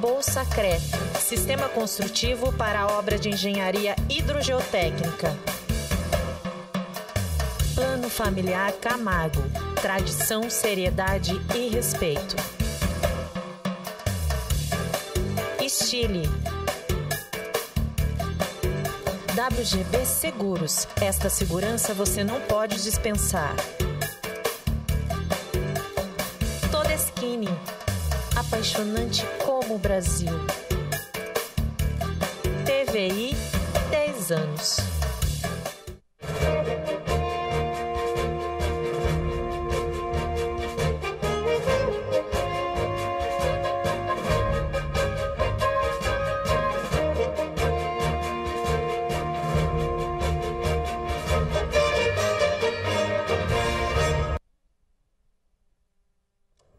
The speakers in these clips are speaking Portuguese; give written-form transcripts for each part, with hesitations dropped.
Bolsacre, sistema construtivo para a obra de engenharia hidrogeotécnica. Plano Familiar Camargo, tradição, seriedade e respeito. Estile. WGB Seguros, esta segurança você não pode dispensar. Todeschini, apaixonante como o Brasil. TVI, 10 anos.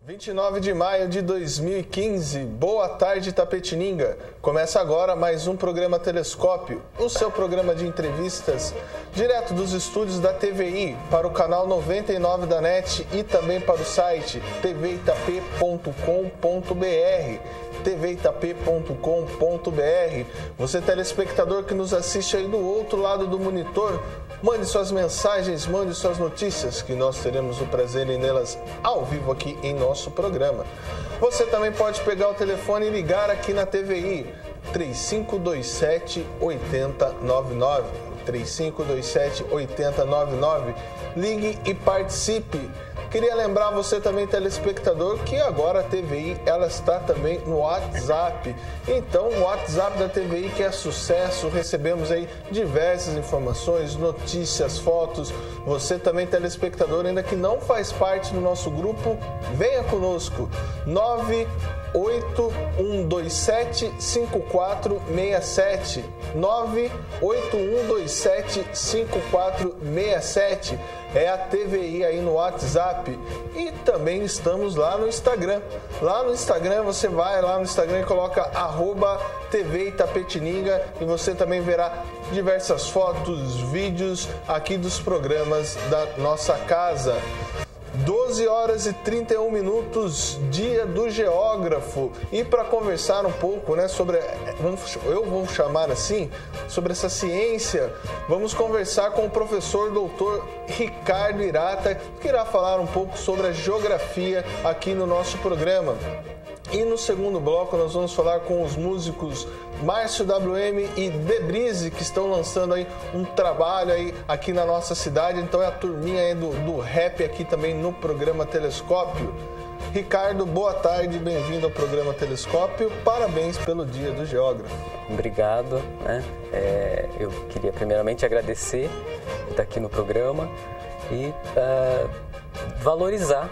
Vinte e 29 de maio de 2015, boa tarde Itapetininga. Começa agora mais um programa Telescópio, o seu programa de entrevistas, direto dos estúdios da TVI, para o canal 99 da NET e também para o site tvitap.com.br. tvitap.com.br. Você telespectador que nos assiste aí do outro lado do monitor, mande suas mensagens, mande suas notícias, que nós teremos o prazer em lê-las ao vivo aqui em nosso programa. Você também pode pegar o telefone e ligar aqui na TVI, 3527-8099. 3527-8099. Ligue e participe. Queria lembrar você também, telespectador, que agora a TVI ela está também no WhatsApp. Então, o WhatsApp da TVI que é sucesso, recebemos aí diversas informações, notícias, fotos. Você também, telespectador, ainda que não faz parte do nosso grupo, venha conosco. 981275467. 981275467. É a TVI aí no WhatsApp. E também estamos lá no Instagram. Lá no Instagram, você vai lá no Instagram e coloca @TV Itapetininga e você também verá diversas fotos, vídeos aqui dos programas da nossa casa. 12 horas e 31 minutos, dia do geógrafo. E para conversar um pouco, né, sobre, eu vou chamar assim, sobre essa ciência, vamos conversar com o professor doutor Ricardo Hirata, que irá falar um pouco sobre a geografia aqui no nosso programa. E no segundo bloco nós vamos falar com os músicos Márcio WM e Debrise, que estão lançando aí um trabalho aí aqui na nossa cidade. Então é a turminha aí do rap aqui também no programa Telescópio. Ricardo, boa tarde, bem-vindo ao programa Telescópio. Parabéns pelo Dia do Geógrafo. Obrigado, né? Eu queria primeiramente agradecer por estar aqui no programa e valorizar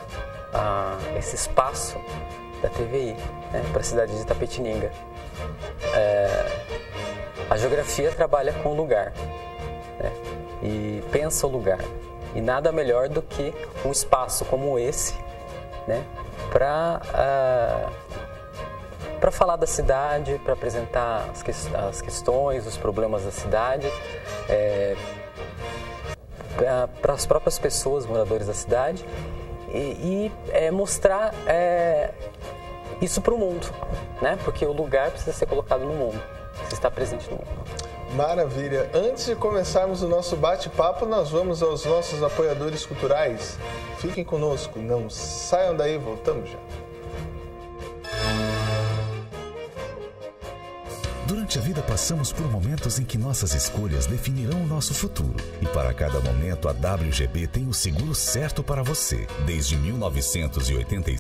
esse espaço da TVI, né, para a cidade de Itapetininga. A geografia trabalha com o lugar, né, e pensa o lugar. E nada melhor do que um espaço como esse, né, para falar da cidade, para apresentar as questões, os problemas da cidade, para as próprias pessoas, moradores da cidade, e mostrar isso para o mundo, né? Porque o lugar precisa ser colocado no mundo, precisa estar presente no mundo. Maravilha! Antes de começarmos o nosso bate-papo, nós vamos aos nossos apoiadores culturais. Fiquem conosco, não saiam daí, voltamos já. Durante a vida passamos por momentos em que nossas escolhas definirão o nosso futuro. E para cada momento, a WGB tem o seguro certo para você. Desde 1986.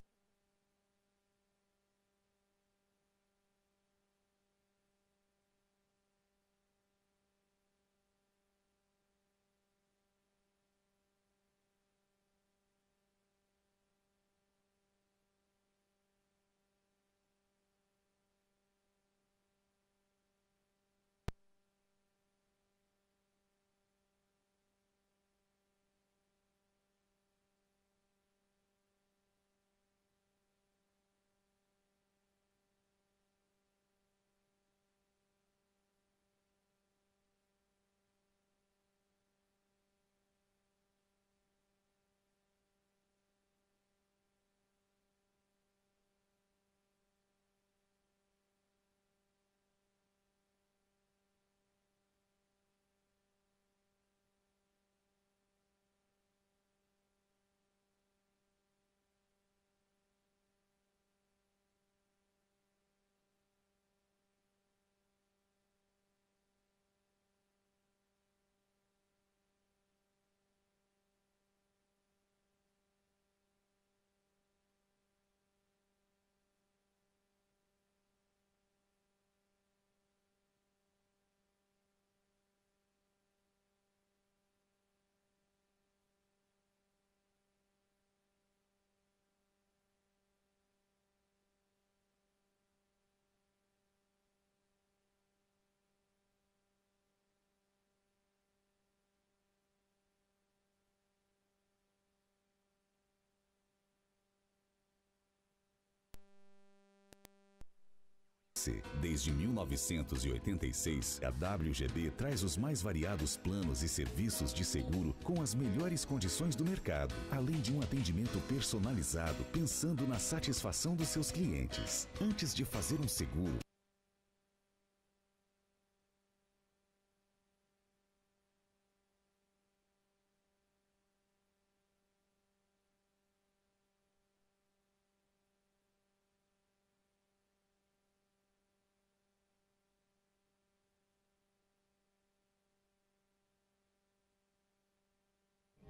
você. Desde 1986, a WGB traz os mais variados planos e serviços de seguro com as melhores condições do mercado, além de um atendimento personalizado pensando na satisfação dos seus clientes. Antes de fazer um seguro,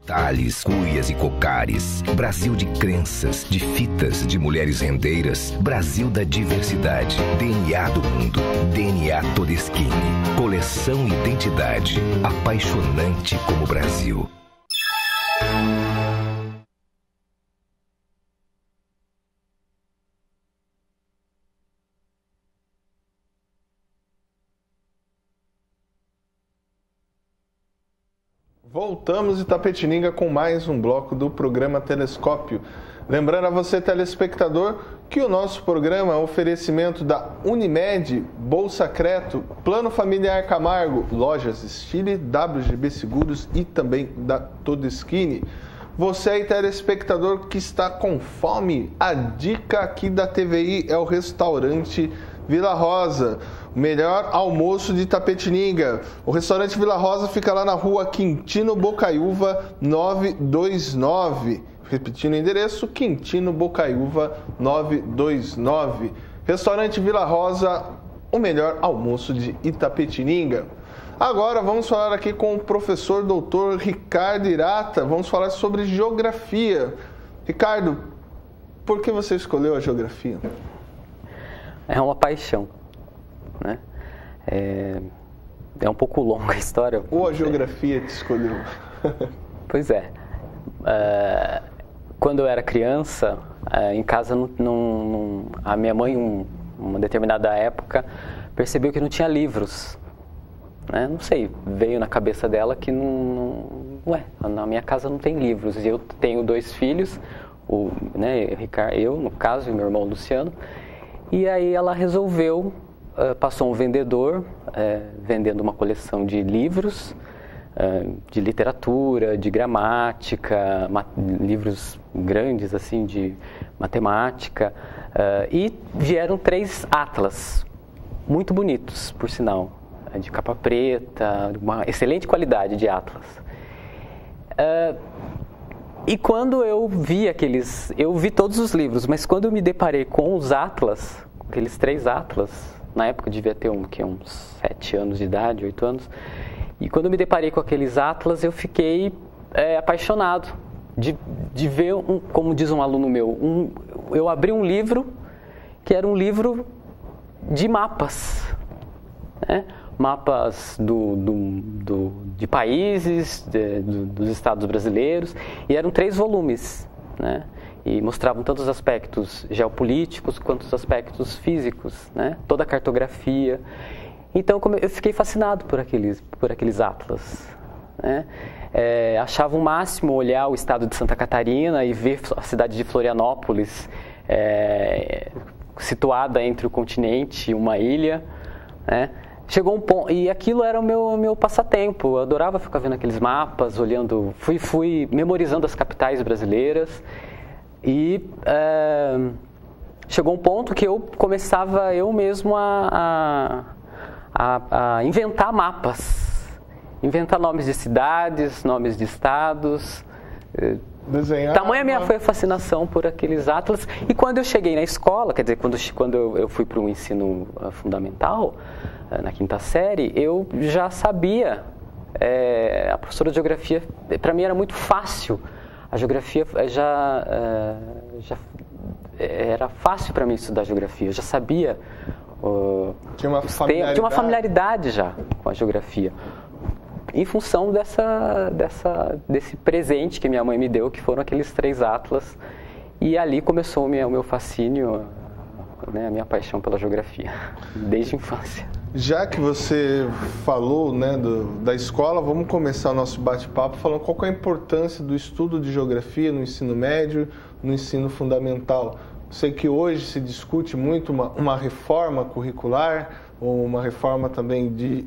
Talhes, cuias e cocares. Brasil de crenças, de fitas, de mulheres rendeiras. Brasil da diversidade. DNA do mundo. DNA Todeschini. Coleção Identidade. Apaixonante como Brasil. Voltamos de Itapetininga com mais um bloco do programa Telescópio. Lembrando a você, telespectador, que o nosso programa é um oferecimento da Unimed, Bolsa Creto, Plano Familiar Camargo, Lojas Stile, WGB Seguros e também da Todeschini. Você aí, telespectador, que está com fome, a dica aqui da TVI é o restaurante Vila Rosa, o melhor almoço de Itapetininga. O restaurante Vila Rosa fica lá na rua Quintino Bocaiúva 929. Repetindo o endereço, Quintino Bocaiúva 929. Restaurante Vila Rosa, o melhor almoço de Itapetininga. Agora vamos falar aqui com o professor doutor Ricardo Hirata. Vamos falar sobre geografia. Ricardo, por que você escolheu a geografia? É uma paixão, né? É um pouco longa a história. Ou a geografia te escolheu? Pois é. Quando eu era criança, em casa, a minha mãe, em uma determinada época, percebeu que não tinha livros. Né? Não sei, veio na cabeça dela que na minha casa não tem livros. E eu tenho 2 filhos, eu, no caso, e meu irmão Luciano. E aí ela resolveu, passou um vendedor vendendo uma coleção de livros, de literatura, de gramática, livros grandes assim de matemática, e vieram 3 atlas, muito bonitos, por sinal, de capa preta, uma excelente qualidade de atlas. E quando eu vi todos os livros, mas quando eu me deparei com os atlas, aqueles 3 atlas, na época eu devia ter uns 7 anos de idade, 8 anos, e quando eu me deparei com aqueles atlas, eu fiquei apaixonado de ver, como diz um aluno meu, eu abri um livro que era um livro de mapas, né? Mapas de países, dos estados brasileiros, e eram 3 volumes, né? E mostravam tanto os aspectos geopolíticos quanto os aspectos físicos, né? Toda a cartografia. Então eu fiquei fascinado por aqueles atlas, né? Achava o máximo olhar o estado de Santa Catarina e ver a cidade de Florianópolis situada entre o continente e uma ilha, né? Chegou um ponto, e aquilo era o meu passatempo. Eu adorava ficar vendo aqueles mapas, olhando, fui memorizando as capitais brasileiras, e chegou um ponto que eu começava eu mesmo a inventar mapas, inventar nomes de cidades, nomes de estados. Desenhar. Tamanha minha foi a fascinação por aqueles atlas. E quando eu cheguei na escola, quer dizer, quando eu fui para o ensino fundamental, na 5ª série, eu já sabia, a professora de geografia, para mim era muito fácil. A geografia já era fácil para mim estudar geografia, eu já sabia. Tinha uma familiaridade já com a geografia, em função desse presente que minha mãe me deu, que foram aqueles 3 atlas, e ali começou o meu fascínio, né, a minha paixão pela geografia, desde a infância. Já que você falou, né, da escola, vamos começar o nosso bate-papo falando qual é a importância do estudo de geografia no ensino médio, no ensino fundamental. Sei que hoje se discute muito uma reforma curricular, ou uma reforma também de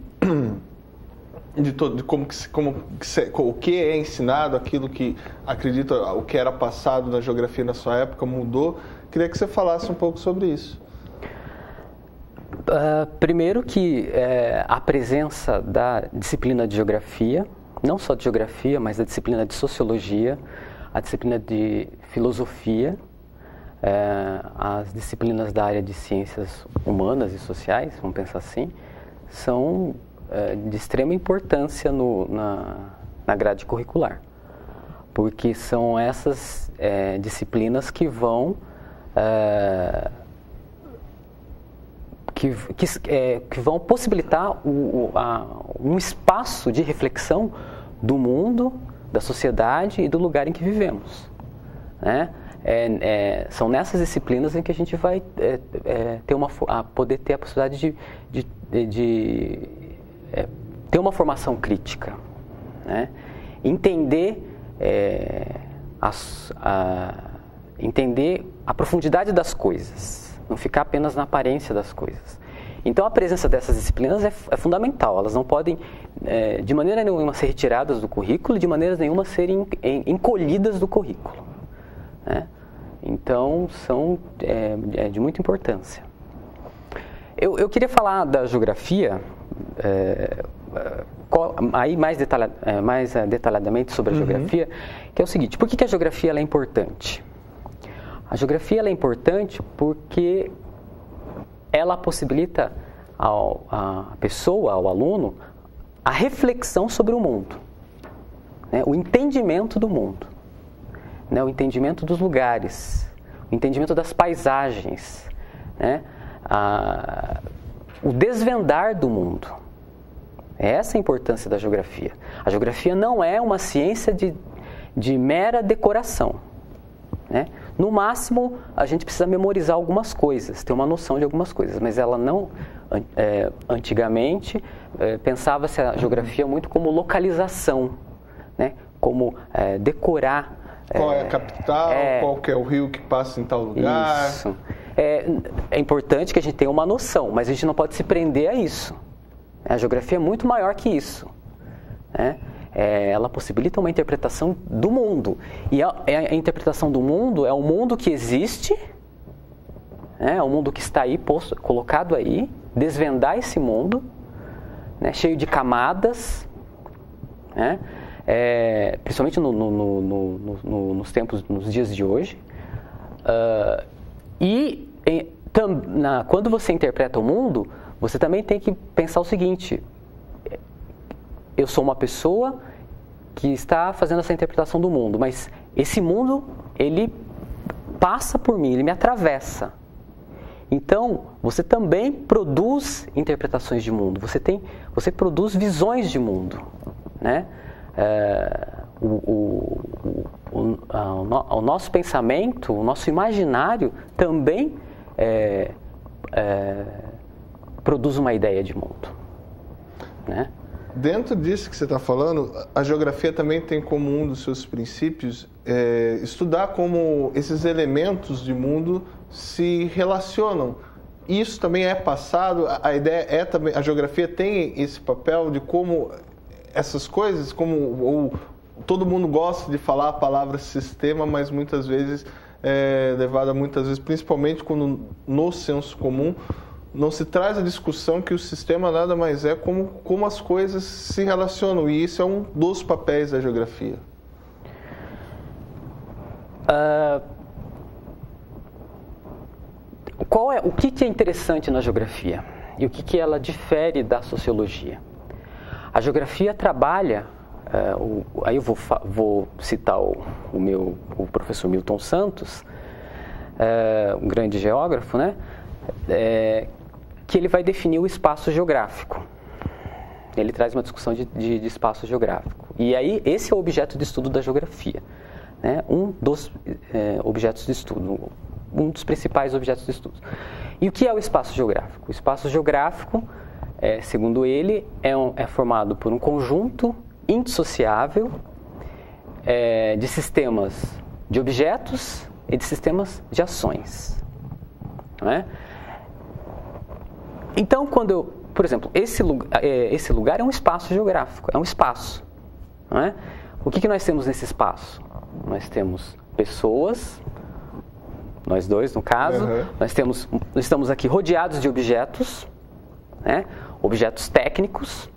o que é ensinado, aquilo que acredito, o que era passado na geografia na sua época mudou. Queria que você falasse um pouco sobre isso. Primeiro que a presença da disciplina de geografia, não só de geografia, mas da disciplina de sociologia, a disciplina de filosofia, as disciplinas da área de ciências humanas e sociais, vamos pensar assim, são de extrema importância na grade curricular, porque são essas disciplinas que vão que vão possibilitar um espaço de reflexão do mundo, da sociedade e do lugar em que vivemos, né? São nessas disciplinas em que a gente vai poder ter a possibilidade de ter uma formação crítica, né? Entender a profundidade das coisas, não ficar apenas na aparência das coisas. Então a presença dessas disciplinas é fundamental, elas não podem de maneira nenhuma ser retiradas do currículo e de maneira nenhuma serem encolhidas do currículo, né? Então são de muita importância. Eu queria falar da geografia aí mais detalhadamente sobre a geografia, que é o seguinte: por que a geografia ela é importante? A geografia ela é importante porque ela possibilita à pessoa, ao aluno, a reflexão sobre o mundo, né? O entendimento do mundo, né? O entendimento dos lugares, o entendimento das paisagens, né? O desvendar do mundo. Essa é a importância da geografia. A geografia não é uma ciência de mera decoração, né? No máximo, a gente precisa memorizar algumas coisas, ter uma noção de algumas coisas, mas ela não, antigamente, pensava-se a geografia muito como localização, né? Como decorar. Qual é a capital, qual que é o rio que passa em tal lugar. Isso. É importante que a gente tenha uma noção, mas a gente não pode se prender a isso. A geografia é muito maior que isso, né? Ela possibilita uma interpretação do mundo. E a interpretação do mundo é um mundo que existe, né? É um mundo que está aí, colocado aí, desvendar esse mundo, né? Cheio de camadas, né? Principalmente nos tempos, nos dias de hoje. Quando você interpreta o mundo, você também tem que pensar o seguinte: eu sou uma pessoa que está fazendo essa interpretação do mundo, mas esse mundo, ele passa por mim, ele me atravessa. Então, você também produz interpretações de mundo, você produz visões de mundo, né? O nosso pensamento, o nosso imaginário também produz uma ideia de mundo, né? Dentro disso que você está falando, a geografia também tem como um dos seus princípios estudar como esses elementos de mundo se relacionam. Isso também é passado, a ideia é também, a geografia tem esse papel de como essas coisas, todo mundo gosta de falar a palavra sistema, mas muitas vezes levada principalmente quando no senso comum, não se traz a discussão que o sistema nada mais é como as coisas se relacionam, e isso é um dos papéis da geografia. O que é interessante na geografia e o que ela difere da sociologia? A geografia trabalha, aí eu vou citar o professor Milton Santos, um grande geógrafo, né? Que ele vai definir o espaço geográfico. Ele traz uma discussão de espaço geográfico. E aí, esse é o objeto de estudo da geografia, né? Um dos objetos de estudo, um dos principais objetos de estudo. E o que é o espaço geográfico? O espaço geográfico, segundo ele, é formado por um conjunto indissociável de sistemas de objetos e de sistemas de ações. Não é? Então, por exemplo, esse lugar é um espaço geográfico, é um espaço. Não é? O que nós temos nesse espaço? Nós temos pessoas, nós dois no caso, nós estamos aqui rodeados de objetos, né? Objetos técnicos,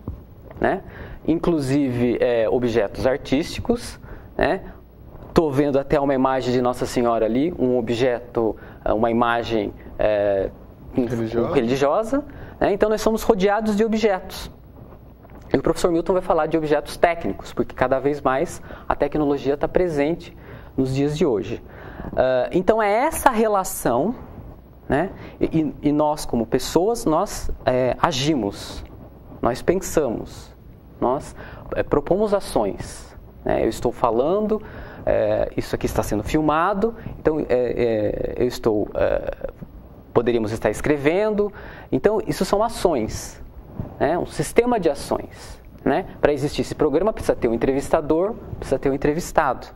né? Inclusive objetos artísticos, né? Estou vendo até uma imagem de Nossa Senhora ali, um objeto, uma imagem religiosa, né? Então nós somos rodeados de objetos. E o professor Milton vai falar de objetos técnicos, porque cada vez mais a tecnologia está presente nos dias de hoje. Então é essa relação, né? E nós como pessoas, nós agimos, nós pensamos, nós propomos ações. Né? Eu estou falando, isso aqui está sendo filmado, então poderíamos estar escrevendo. Então isso são ações, né? Um sistema de ações. Né? Para existir esse programa precisa ter um entrevistador, precisa ter um entrevistado.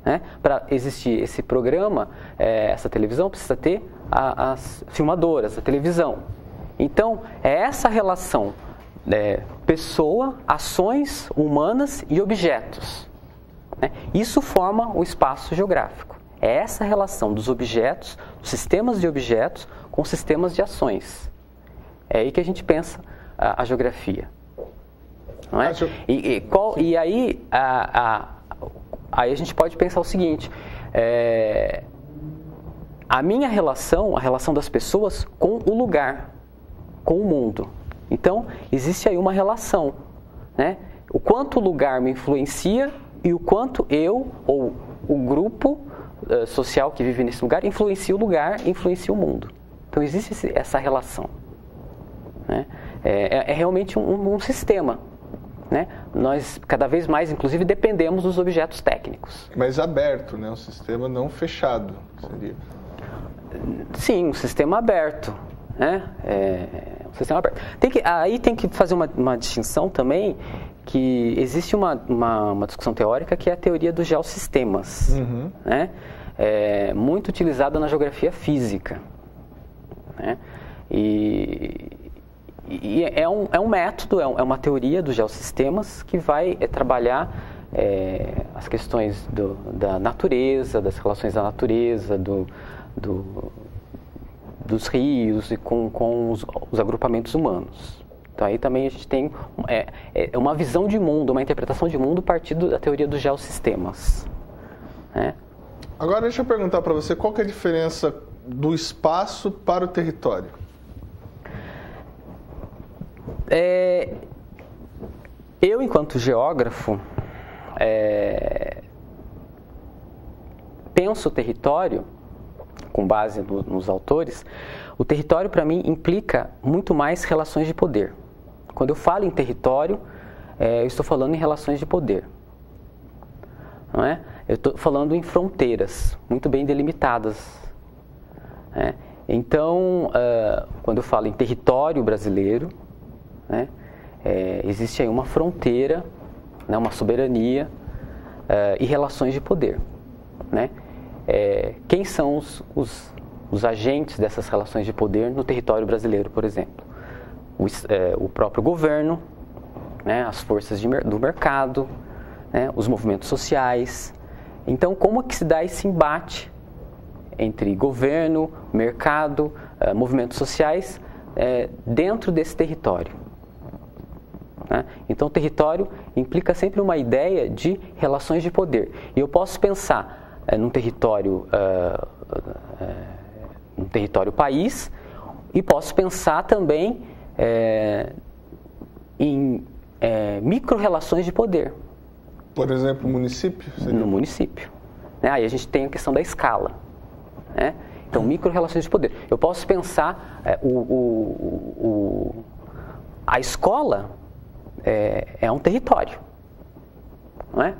Né? Para existir esse programa, essa televisão, precisa ter as filmadoras, a televisão. Então, é essa relação pessoa, ações humanas e objetos. Né? Isso forma o espaço geográfico. É essa relação dos objetos, dos sistemas de objetos com sistemas de ações. É aí que a gente pensa a geografia. Não é? E aí a gente pode pensar o seguinte, a minha relação, a relação das pessoas com o lugar, com o mundo. Então, existe aí uma relação, né? O quanto o lugar me influencia e o quanto eu, ou o grupo social que vive nesse lugar, influencia o lugar, influencia o mundo. Então, existe essa relação. Né? É realmente um sistema. Né? Nós, cada vez mais, inclusive, dependemos dos objetos técnicos. Mas aberto, né? Um sistema não fechado, seria. Sim, um sistema aberto. Né? Um sistema aberto. Aí tem que fazer uma distinção também, que existe uma discussão teórica que é a teoria dos geossistemas. Né? Muito utilizada na geografia física. Né? E é um método, é uma teoria dos geossistemas que vai trabalhar as questões da natureza, das relações da natureza, dos rios e com os agrupamentos humanos. Então aí também a gente tem uma visão de mundo, uma interpretação de mundo a partir da teoria dos geossistemas. Né? Agora deixa eu perguntar para você, qual que é a diferença do espaço para o território? Eu, enquanto geógrafo, penso o território, com base nos autores, o território para mim implica muito mais relações de poder. Quando eu falo em território, eu estou falando em relações de poder. Não é? Eu estou falando em fronteiras muito bem delimitadas. Né? Então, quando eu falo em território brasileiro, né, existe aí uma fronteira, né, uma soberania e relações de poder. Né? Quem são os agentes dessas relações de poder no território brasileiro, por exemplo? O próprio governo, né, as forças do mercado, né, os movimentos sociais. Então, como que se dá esse embate entre governo, mercado, movimentos sociais dentro desse território? Né? Então, o território implica sempre uma ideia de relações de poder. E eu posso pensar num território país e posso pensar também em micro-relações de poder. Por exemplo, município? Seria? No município. Né? Aí a gente tem a questão da escala. Né? Então, micro-relações de poder. Eu posso pensar a escola é um território. Não é?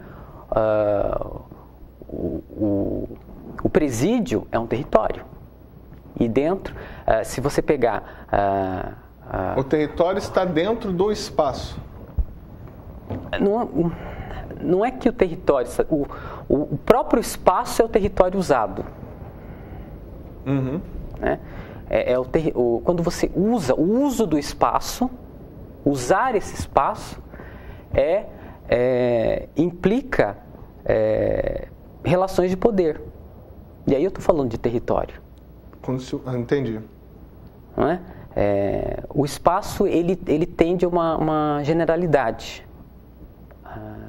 O presídio é um território. E dentro, se você pegar... o território está dentro do espaço. Não é que o território... O próprio espaço é o território usado. Né? Quando você usa o uso do espaço, usar esse espaço implica relações de poder. E aí eu estou falando de território. Entendi. Não é? O espaço ele tende a uma generalidade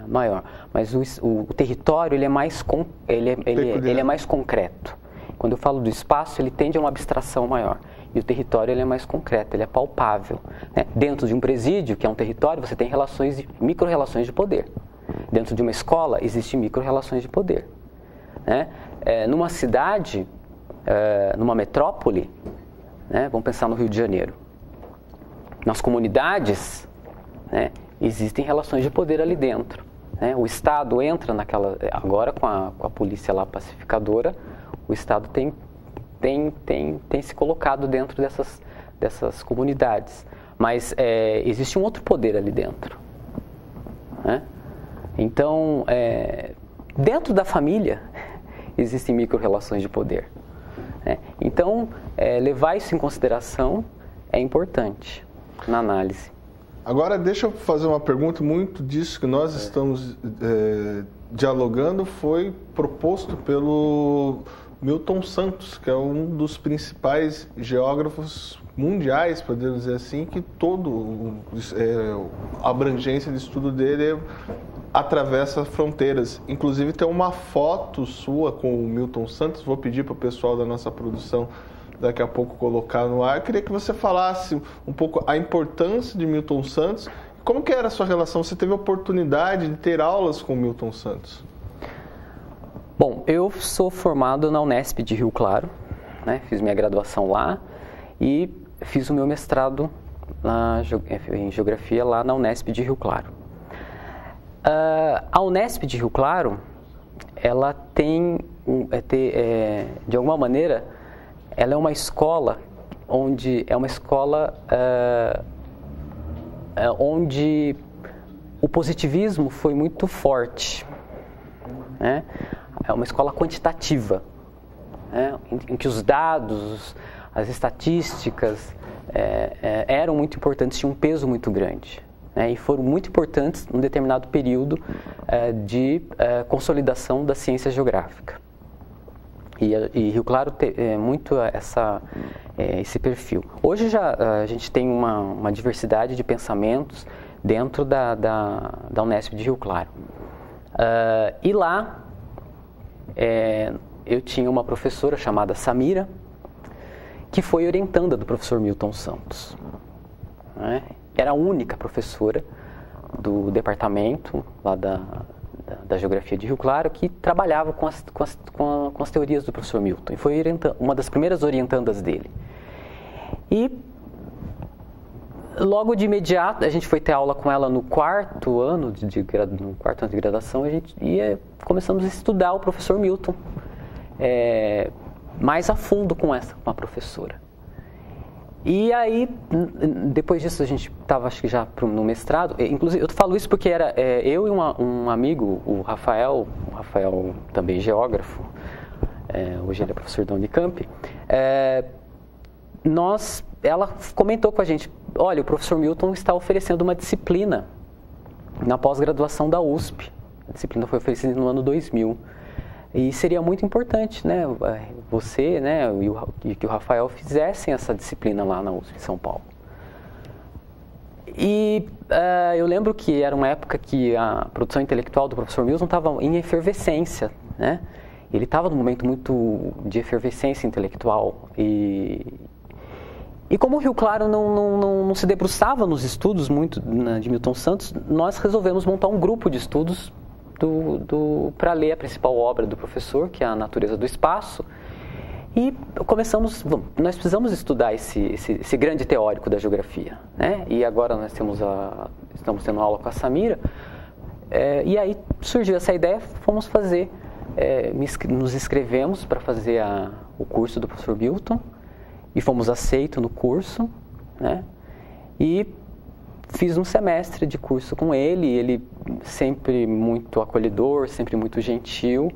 maior, mas o território ele é mais concreto. Quando eu falo do espaço, ele tende a uma abstração maior. E o território ele é mais concreto, ele é palpável. Né? Dentro de um presídio, que é um território, você tem micro-relações de poder. Dentro de uma escola, existem micro-relações de poder. Né? Numa cidade, numa metrópole, né? Vamos pensar no Rio de Janeiro. Nas comunidades, né? Existem relações de poder ali dentro. Né? O Estado entra naquela... Agora, com a polícia lá pacificadora, o Estado tem se colocado dentro dessas comunidades. Mas existe um outro poder ali dentro. Né? Então, dentro da família, existem micro-relações de poder. Né? Então, levar isso em consideração é importante na análise. Agora, deixa eu fazer uma pergunta. Muito disso que nós estamos dialogando foi proposto pelo Milton Santos, que é um dos principais geógrafos mundiais, podemos dizer assim, que a abrangência de estudo dele atravessa fronteiras. Inclusive tem uma foto sua com o Milton Santos, vou pedir para o pessoal da nossa produção daqui a pouco colocar no ar. Eu queria que você falasse um pouco a importância de Milton Santos. Como que era a sua relação? Você teve a oportunidade de ter aulas com o Milton Santos? Bom, eu sou formado na Unesp de Rio Claro, né? Fiz minha graduação lá e fiz o meu mestrado em Geografia lá na Unesp de Rio Claro. A Unesp de Rio Claro, ela tem, de alguma maneira, ela é uma escola onde o positivismo foi muito forte, né? É uma escola quantitativa, né? Em que os dados, as estatísticas eram muito importantes, tinham um peso muito grande, né? E foram muito importantes num determinado período de consolidação da ciência geográfica. E Rio Claro tem muito esse perfil. Hoje a gente tem uma diversidade de pensamentos dentro da Unesp de Rio Claro. E lá eu tinha uma professora chamada Samira, que foi orientanda do professor Milton Santos. Né? Era a única professora do departamento lá da Geografia de Rio Claro que trabalhava com as teorias do professor Milton. E foi uma das primeiras orientandas dele. E logo de imediato, a gente foi ter aula com ela no quarto ano de graduação, começamos a estudar o professor Milton mais a fundo com a professora. E aí, depois disso, a gente estava, acho que já no mestrado. Inclusive, eu falo isso porque era eu e um amigo, o Rafael também geógrafo, hoje ele é professor da Unicamp. Ela comentou com a gente: olha, o professor Milton está oferecendo uma disciplina na pós-graduação da USP. A disciplina foi oferecida no ano 2000. E seria muito importante, né, você, né, e que o Rafael fizessem essa disciplina lá na USP, em São Paulo. E eu lembro que era uma época que a produção intelectual do professor Milton estava em efervescência, né? Ele estava num momento muito de efervescência intelectual. E como o Rio Claro não se debruçava nos estudos muito de Milton Santos, nós resolvemos montar um grupo de estudos para ler a principal obra do professor, que é A Natureza do Espaço, e nós precisamos estudar esse grande teórico da geografia, né? E agora nós estamos tendo aula com a Samira, e aí surgiu essa ideia, fomos fazer, nos inscrevemos para fazer o curso do professor Milton, e fomos aceitos no curso, né? E fiz um semestre de curso com ele sempre muito acolhedor, sempre muito gentil,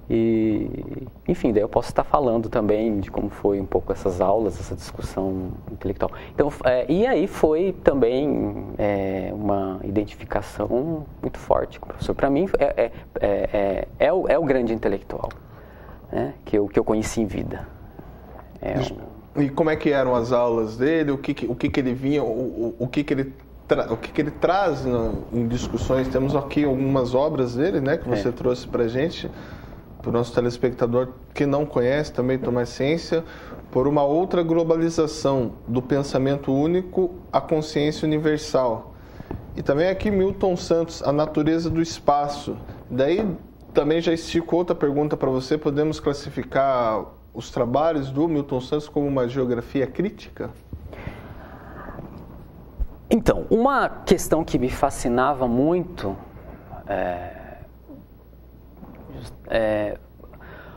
E, enfim, daí eu posso estar falando também de como foi um pouco essas aulas, essa discussão intelectual. Então, e aí foi também uma identificação muito forte com o professor. Para mim, é o grande intelectual, né, que eu conheci em vida. E como é que eram as aulas dele? O que ele vinha, o que ele traz em discussões? Temos aqui algumas obras dele, né, que você trouxe para a gente, para o nosso telespectador que não conhece também tomar ciência, por uma outra globalização do pensamento único à consciência universal. E também aqui Milton Santos, a natureza do espaço. Daí também já estico outra pergunta para você, podemos classificar os trabalhos do Milton Santos como uma geografia crítica? Então, uma questão que me fascinava muito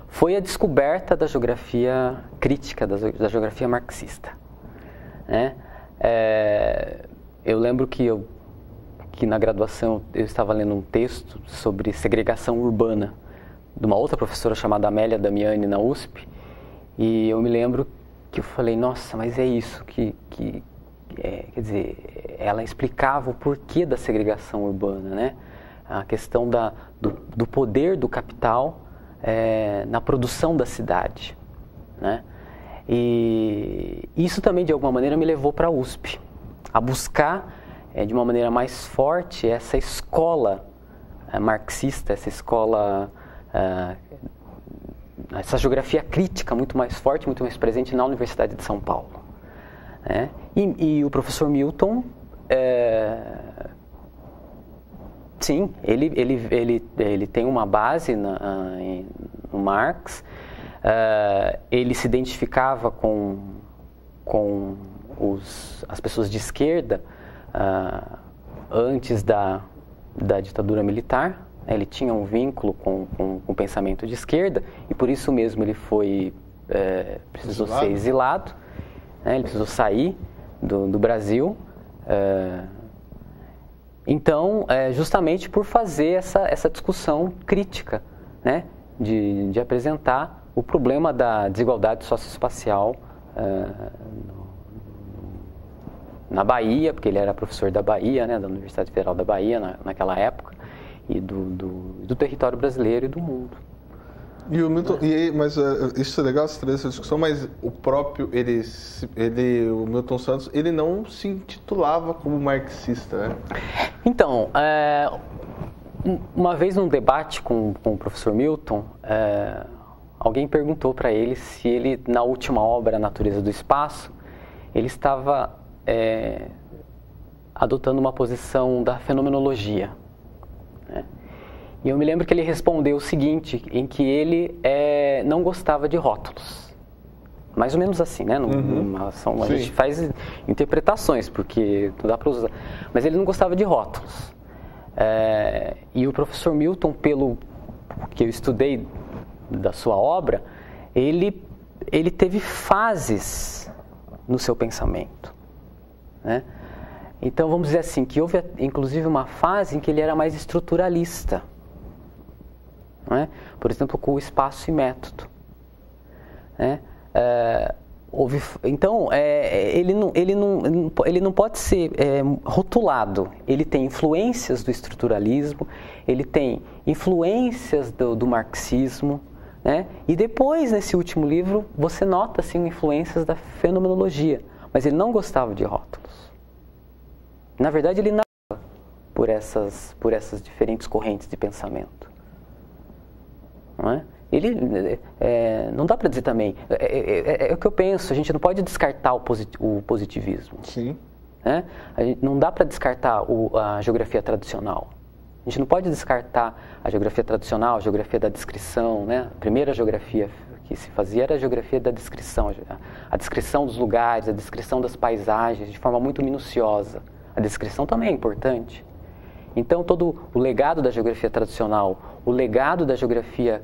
foi a descoberta da geografia crítica, da geografia marxista, né? Eu lembro que na graduação eu estava lendo um texto sobre segregação urbana de uma outra professora chamada Amélia Damiani na USP, e eu me lembro que eu falei, nossa, mas é isso quer dizer, ela explicava o porquê da segregação urbana, né? A questão do poder do capital na produção da cidade, né? E isso também, de alguma maneira, me levou para a USP, a buscar, de uma maneira mais forte, essa escola marxista, essa escola, essa geografia crítica muito mais forte, muito mais presente na Universidade de São Paulo, né? E o professor Milton, sim, ele tem uma base no Marx. Ele se identificava com as pessoas de esquerda antes da ditadura militar. Ele tinha um vínculo com o pensamento de esquerda e por isso mesmo ele precisou ser exilado, né? Ele precisou sair do Brasil. Então, justamente por fazer essa discussão crítica, né, de apresentar o problema da desigualdade socioespacial na Bahia, porque ele era professor da Bahia, né, da Universidade Federal da Bahia naquela época, e do território brasileiro e do mundo. E o Milton, mas isso é legal, você trazer essa discussão, mas o próprio, o Milton Santos, ele não se intitulava como marxista, né? Então, uma vez num debate com o professor Milton, alguém perguntou para ele se ele, na última obra, A Natureza do Espaço, ele estava adotando uma posição da fenomenologia, né? E eu me lembro que ele respondeu o seguinte, em que ele não gostava de rótulos. Mais ou menos assim, né? A gente faz interpretações, porque não dá para usar. Mas ele não gostava de rótulos. E o professor Milton, pelo que eu estudei da sua obra, ele teve fases no seu pensamento, né? Então, vamos dizer assim, que houve inclusive uma fase em que ele era mais estruturalista, não é? Por exemplo, com o espaço e método, né? Então, ele não pode ser rotulado. Ele tem influências do estruturalismo, ele tem influências do marxismo, né? E depois, nesse último livro, você nota assim, influências da fenomenologia, mas ele não gostava de rótulos. Na verdade, ele navegava por essas diferentes correntes de pensamento. Não é? Não dá para dizer também, é o que eu penso, a gente não pode descartar o positivismo. Sim. Né? Não dá para descartar a geografia tradicional. A gente não pode descartar a geografia tradicional, a geografia da descrição, né? A primeira geografia que se fazia era a geografia da descrição, a descrição dos lugares, a descrição das paisagens de forma muito minuciosa. A descrição também é importante. Então, todo o legado da geografia tradicional, o legado da geografia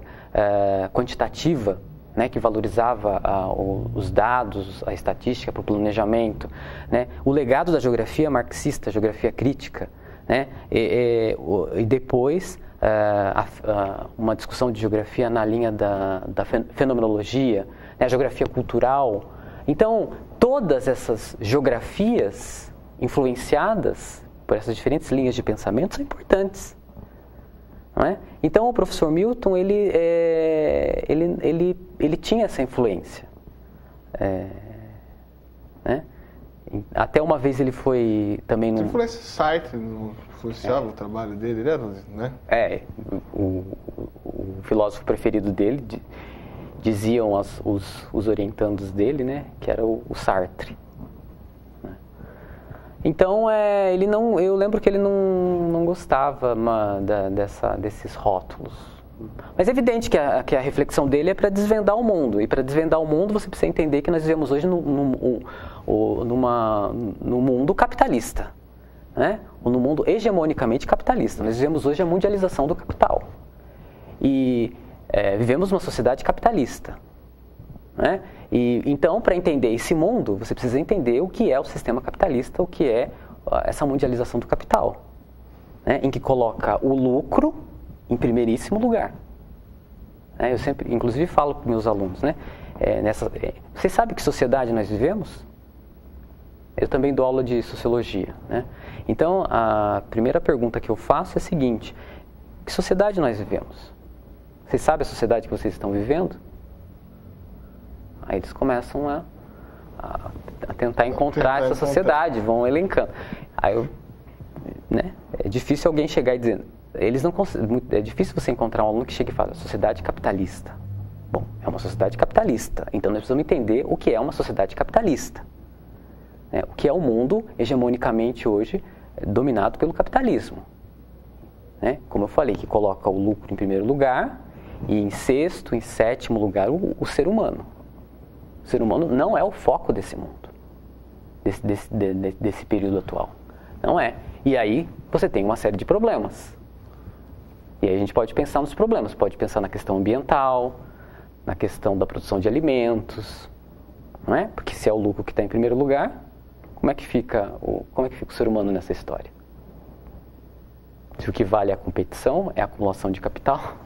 quantitativa, né, que valorizava os dados, a estatística para o planejamento, né, o legado da geografia marxista, geografia crítica, né, e depois uma discussão de geografia na linha da fenomenologia, né, a geografia cultural. Então, todas essas geografias influenciadas por essas diferentes linhas de pensamento são importantes. Não é? Então, o professor Milton, ele tinha essa influência. Né? Até uma vez ele foi também... Você falou esse site, influenciava o trabalho dele, né? O filósofo preferido dele, diziam os orientandos dele, né, que era o Sartre. Então, eu lembro que ele não gostava desses rótulos. Mas é evidente que a reflexão dele é para desvendar o mundo. E para desvendar o mundo, você precisa entender que nós vivemos hoje no mundo capitalista. Né? Ou no mundo hegemonicamente capitalista. Nós vivemos hoje a mundialização do capital. E vivemos numa sociedade capitalista. Né? E, então, para entender esse mundo, você precisa entender o que é o sistema capitalista, o que é essa mundialização do capital, né? Em que coloca o lucro em primeiríssimo lugar. Eu sempre, inclusive, falo para meus alunos, né? Vocês sabem que sociedade nós vivemos? Eu também dou aula de sociologia, né? Então, a primeira pergunta que eu faço é a seguinte: que sociedade nós vivemos? Vocês sabem a sociedade que vocês estão vivendo? Aí eles começam a tentar encontrar essa sociedade, vão elencando. Aí né, é difícil alguém chegar e dizer... é difícil você encontrar um aluno que chegue e fale sociedade capitalista. Bom, é uma sociedade capitalista. Então nós precisamos entender o que é uma sociedade capitalista. O que é o mundo hegemonicamente hoje dominado pelo capitalismo. Como eu falei, que coloca o lucro em primeiro lugar e em sexto, em sétimo lugar o ser humano. O ser humano não é o foco desse mundo, desse período atual. Não é. E aí você tem uma série de problemas. E aí a gente pode pensar nos problemas, pode pensar na questão ambiental, na questão da produção de alimentos, não é? Porque se é o lucro que está em primeiro lugar, como é que fica o ser humano nessa história? Se o que vale é a competição, é a acumulação de capital...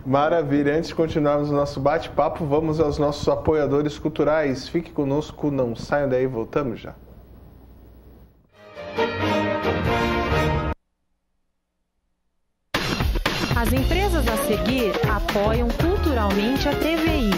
Maravilha. Antes de continuarmos o nosso bate-papo, vamos aos nossos apoiadores culturais. Fique conosco, não saiam daí, voltamos já. As empresas a seguir apoiam culturalmente a TVI.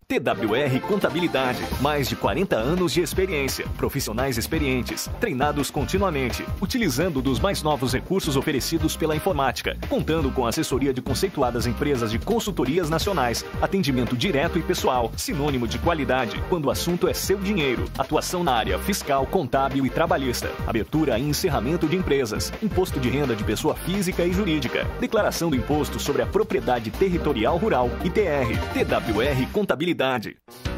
TWR Contabilidade, mais de 40 anos de experiência, profissionais experientes, treinados continuamente, utilizando dos mais novos recursos oferecidos pela informática, contando com assessoria de conceituadas empresas de consultorias nacionais, atendimento direto e pessoal, sinônimo de qualidade, quando o assunto é seu dinheiro, atuação na área fiscal, contábil e trabalhista, abertura e encerramento de empresas, imposto de renda de pessoa física e jurídica, declaração do imposto sobre a propriedade territorial rural, ITR, TWR Contabilidade.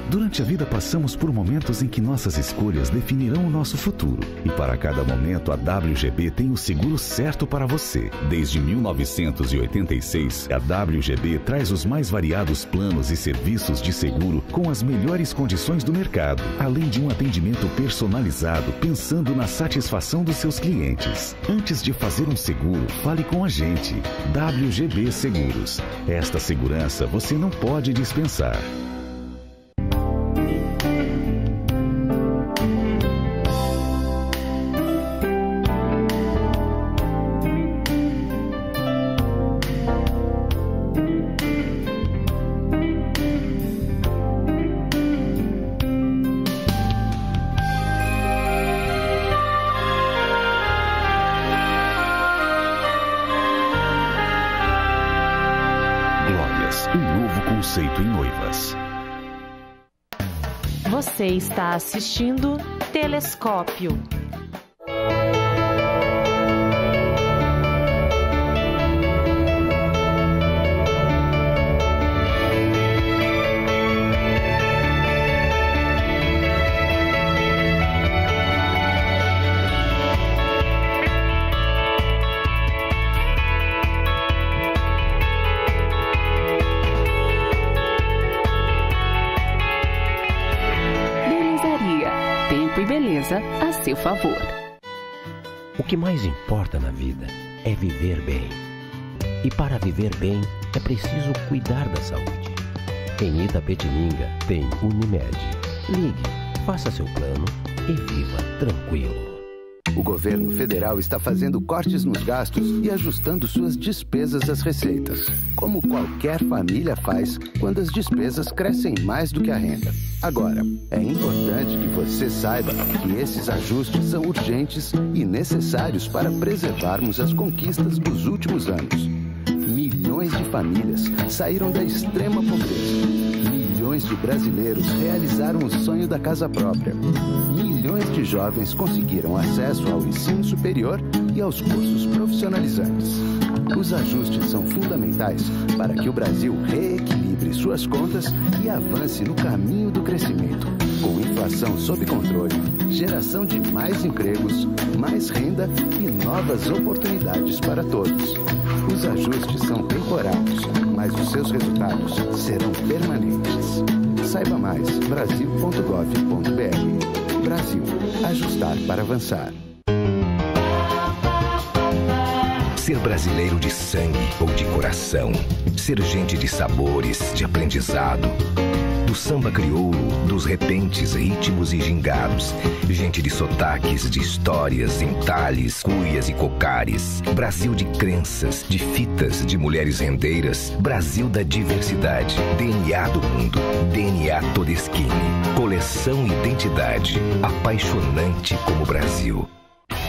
Durante a vida passamos por momentos em que nossas escolhas definirão o nosso futuro. E para cada momento a WGB tem o seguro certo para você. Desde 1986, a WGB traz os mais variados planos e serviços de seguro com as melhores condições do mercado, além de um atendimento personalizado pensando na satisfação dos seus clientes. Antes de fazer um seguro, fale com a gente. WGB Seguros. Esta segurança você não pode dispensar. Um novo conceito em noivas. Você está assistindo Telescópio. A seu favor. O que mais importa na vida é viver bem. E para viver bem, é preciso cuidar da saúde. Em Itapetininga tem Unimed. Ligue, faça seu plano e viva tranquilo. O governo federal está fazendo cortes nos gastos e ajustando suas despesas às receitas, como qualquer família faz quando as despesas crescem mais do que a renda. Agora, é importante que você saiba que esses ajustes são urgentes e necessários para preservarmos as conquistas dos últimos anos. Milhões de famílias saíram da extrema pobreza. Milhões de brasileiros realizaram o sonho da casa própria. Milhões de jovens conseguiram acesso ao ensino superior e aos cursos profissionalizantes. Os ajustes são fundamentais para que o Brasil reequilibre suas contas e avance no caminho do crescimento, com inflação sob controle, geração de mais empregos, mais renda e novas oportunidades para todos. Os ajustes são temporários, mas os seus resultados serão permanentes. Saiba mais, brasil.gov.br. Brasil, ajustar para avançar. Ser brasileiro de sangue ou de coração. Ser gente de sabores, de aprendizado. Do samba crioulo, dos repentes, ritmos e gingados. Gente de sotaques, de histórias, entalhes, cuias e cocares. Brasil de crenças, de fitas, de mulheres rendeiras. Brasil da diversidade. DNA do mundo. DNA Todeschini. Coleção Identidade. Apaixonante como Brasil.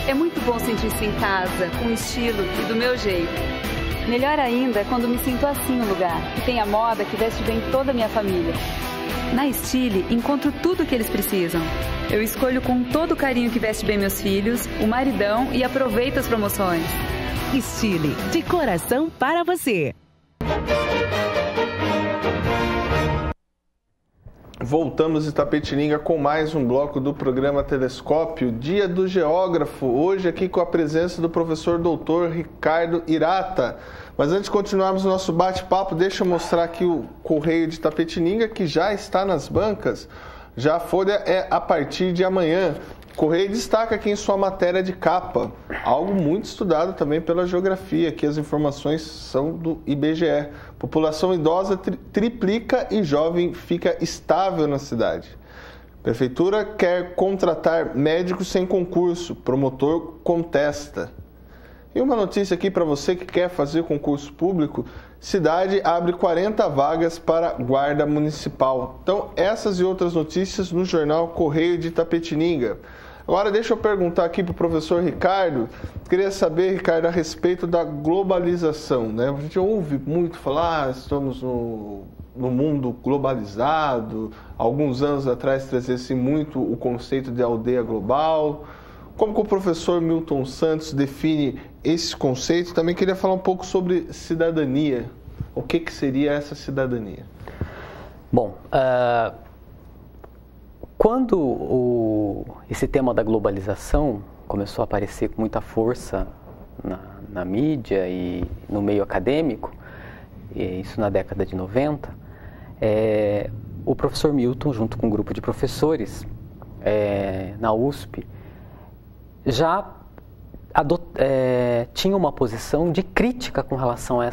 É muito bom sentir-se em casa, com estilo e do meu jeito. Melhor ainda quando me sinto assim no lugar, que tem a moda que veste bem toda a minha família. Na Estile, encontro tudo o que eles precisam. Eu escolho com todo o carinho que veste bem meus filhos, o maridão e aproveito as promoções. Estile, de coração para você. Voltamos em Itapetininga com mais um bloco do programa Telescópio, Dia do Geógrafo, hoje aqui com a presença do professor doutor Ricardo Hirata. Mas antes de continuarmos o nosso bate-papo, deixa eu mostrar aqui o Correio de Itapetininga, que já está nas bancas. Já a folha é a partir de amanhã. O Correio destaca aqui em sua matéria de capa, algo muito estudado também pela geografia, que as informações são do IBGE. População idosa triplica e jovem fica estável na cidade. Prefeitura quer contratar médicos sem concurso, promotor contesta. E uma notícia aqui para você que quer fazer concurso público, cidade abre 40 vagas para guarda municipal. Então, essas e outras notícias no jornal Correio de Itapetininga. Agora, deixa eu perguntar aqui para o professor Ricardo. Queria saber, Ricardo, a respeito da globalização, né? A gente ouve muito falar, estamos no mundo globalizado. Alguns anos atrás trazia-se muito o conceito de aldeia global. Como que o professor Milton Santos define esse conceito? Também queria falar um pouco sobre cidadania. O que seria essa cidadania? Bom, quando esse tema da globalização começou a aparecer com muita força na mídia e no meio acadêmico, isso na década de 90, o professor Milton, junto com um grupo de professores na USP, já tinha uma posição de crítica com relação a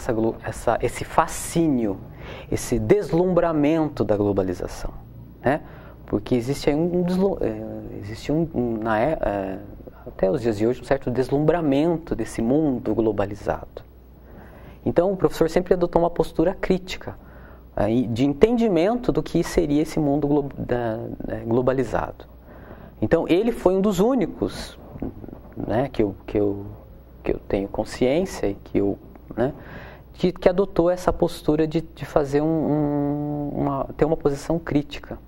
esse fascínio, esse deslumbramento da globalização, né? Porque existe até os dias de hoje um certo deslumbramento desse mundo globalizado. Então o professor sempre adotou uma postura crítica, de entendimento do que seria esse mundo globalizado. Então ele foi um dos únicos, né, que eu tenho consciência e que adotou essa postura de fazer ter uma posição crítica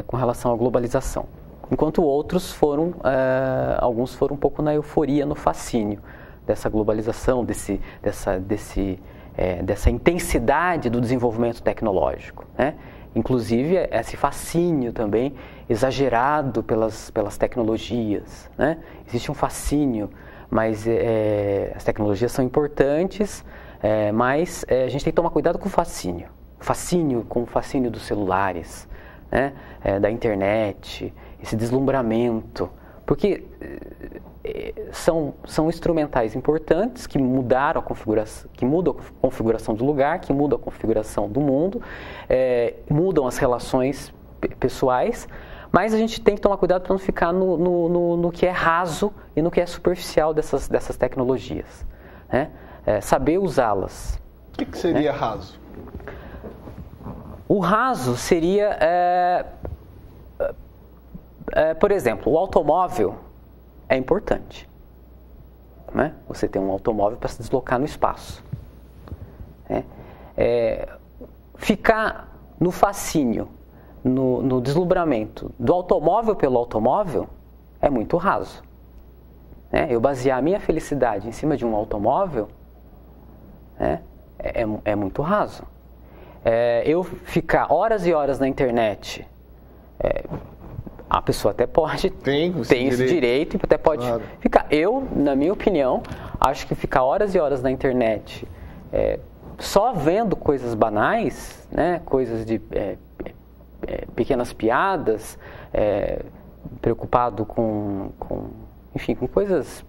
com relação à globalização. Enquanto outros alguns foram um pouco na euforia, no fascínio dessa globalização, dessa intensidade do desenvolvimento tecnológico, né? Inclusive esse fascínio também exagerado pelas tecnologias, né? Existe um fascínio, mas as tecnologias são importantes, mas a gente tem que tomar cuidado com o fascínio. Com o fascínio dos celulares, né? Da internet, esse deslumbramento. Porque são instrumentais importantes que mudaram a configuração, que mudam a configuração do lugar, que mudam a configuração do mundo, mudam as relações pessoais, mas a gente tem que tomar cuidado para não ficar no que é raso e no que é superficial dessas tecnologias, né? Saber usá-las. O que seria raso? O raso seria, por exemplo, o automóvel é importante, né? Você tem um automóvel para se deslocar no espaço, né? Ficar no fascínio, no deslumbramento do automóvel pelo automóvel é muito raso, né? Eu basear a minha felicidade em cima de um automóvel, né, é muito raso. Eu ficar horas e horas na internet, a pessoa até pode, tem esse direito e até pode ficar. Eu, na minha opinião, acho que ficar horas e horas na internet só vendo coisas banais, né, coisas de pequenas piadas, preocupado com coisas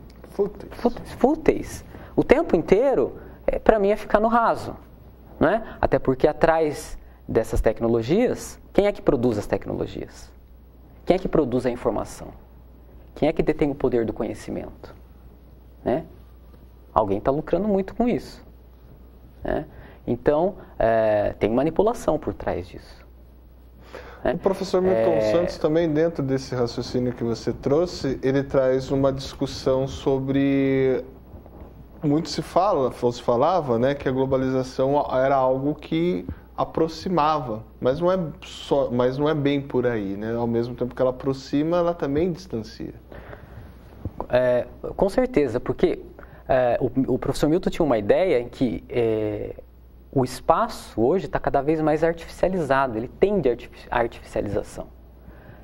fúteis, o tempo inteiro, para mim é ficar no raso, né? Até porque atrás dessas tecnologias, quem é que produz as tecnologias? Quem é que produz a informação? Quem é que detém o poder do conhecimento? Né? Alguém está lucrando muito com isso, né? Então, tem manipulação por trás disso. O professor Milton Santos também, dentro desse raciocínio que você trouxe, ele traz uma discussão sobre... Muito se falava, né, que a globalização era algo que aproximava, mas não é bem por aí, né? Ao mesmo tempo que ela aproxima, ela também distancia. Com certeza, porque o professor Milton tinha uma ideia em que o espaço hoje está cada vez mais artificializado, ele tende à artificialização.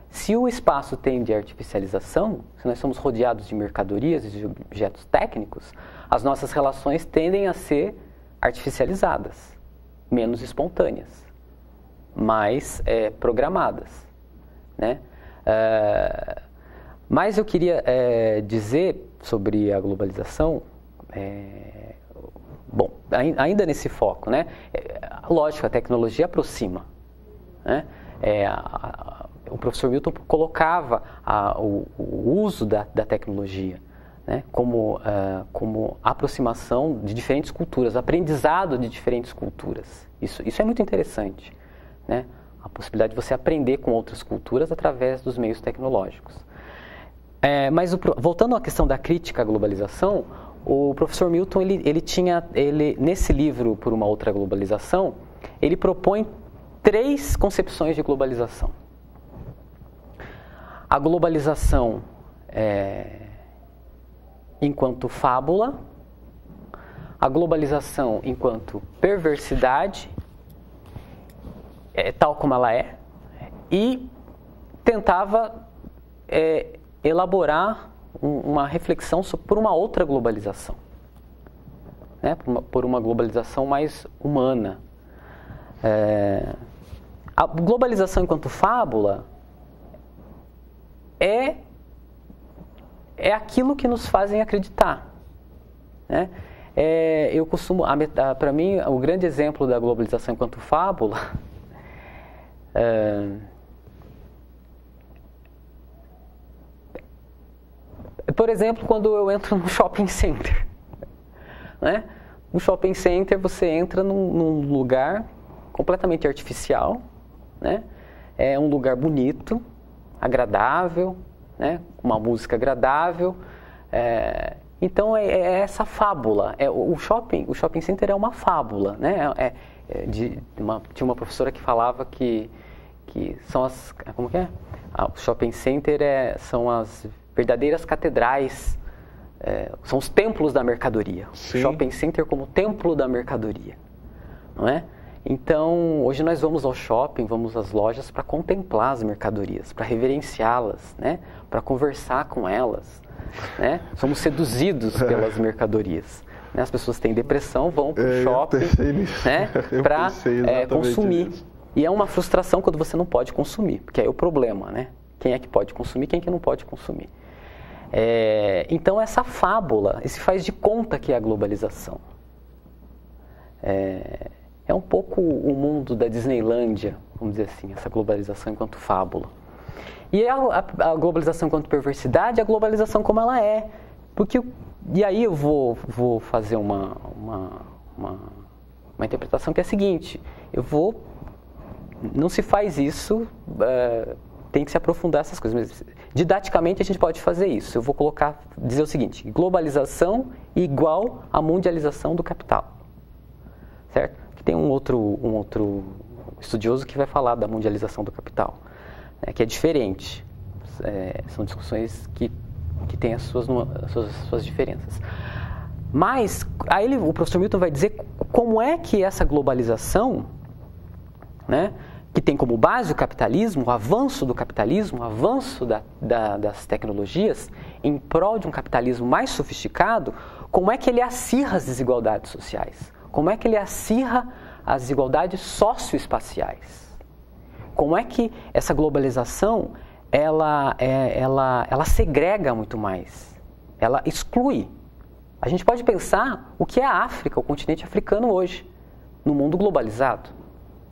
Se o espaço tende à artificialização, se nós somos rodeados de mercadorias e de objetos técnicos, as nossas relações tendem a ser artificializadas, menos espontâneas, mais programadas, né? Mas eu queria dizer sobre a globalização, bom, ainda nesse foco, né? Lógico, a tecnologia aproxima, né? O professor Milton colocava o uso da tecnologia, né, como aproximação de diferentes culturas, aprendizado de diferentes culturas. Isso é muito interessante, né? A possibilidade de você aprender com outras culturas através dos meios tecnológicos. Mas voltando à questão da crítica à globalização, o professor Milton, ele nesse livro, Por uma Outra Globalização, ele propõe 3 concepções de globalização. A globalização enquanto fábula, a globalização enquanto perversidade, tal como ela é, e tentava elaborar uma reflexão por uma outra globalização, né? Por uma globalização mais humana. A globalização enquanto fábula é aquilo que nos fazem acreditar, né? Eu costumo, para mim, o grande exemplo da globalização enquanto fábula por exemplo, quando eu entro no shopping center, né? No shopping center você entra num lugar completamente artificial, né? É um lugar bonito, agradável, né? Uma música agradável. Então essa fábula. O shopping center é uma fábula, né? Tinha uma professora que falava que são as... Como que é? O shopping center são as verdadeiras catedrais, são os templos da mercadoria. Sim. O shopping center como templo da mercadoria, não é? Então, hoje nós vamos ao shopping, vamos às lojas para contemplar as mercadorias, para reverenciá-las, né? Para conversar com elas, né? Somos seduzidos pelas mercadorias, né? As pessoas têm depressão, vão para o shopping, né? Para consumir. Nisso. E é uma frustração quando você não pode consumir, porque aí é o problema, né? Quem é que pode consumir, quem é que não pode consumir. Então, essa fábula, se faz de conta que é a globalização. É um pouco o mundo da Disneylândia, vamos dizer assim, essa globalização enquanto fábula. E a globalização enquanto perversidade é a globalização como ela é. E aí eu vou fazer uma interpretação que é a seguinte: não se faz isso, tem que se aprofundar essas coisas. Mas, didaticamente a gente pode fazer isso. Eu vou dizer o seguinte: globalização igual a mundialização do capital. Certo? Que tem um outro estudioso que vai falar da mundialização do capital, né, que é diferente. São discussões que têm as suas diferenças. Mas aí o professor Milton vai dizer como é que essa globalização, né, que tem como base o capitalismo, o avanço do capitalismo, o avanço das tecnologias, em prol de um capitalismo mais sofisticado, como é que ele acirra as desigualdades sociais? Como é que ele acirra as desigualdades socioespaciais? Como é que essa globalização ela segrega muito mais? Ela exclui. A gente pode pensar o que é a África, o continente africano hoje, no mundo globalizado.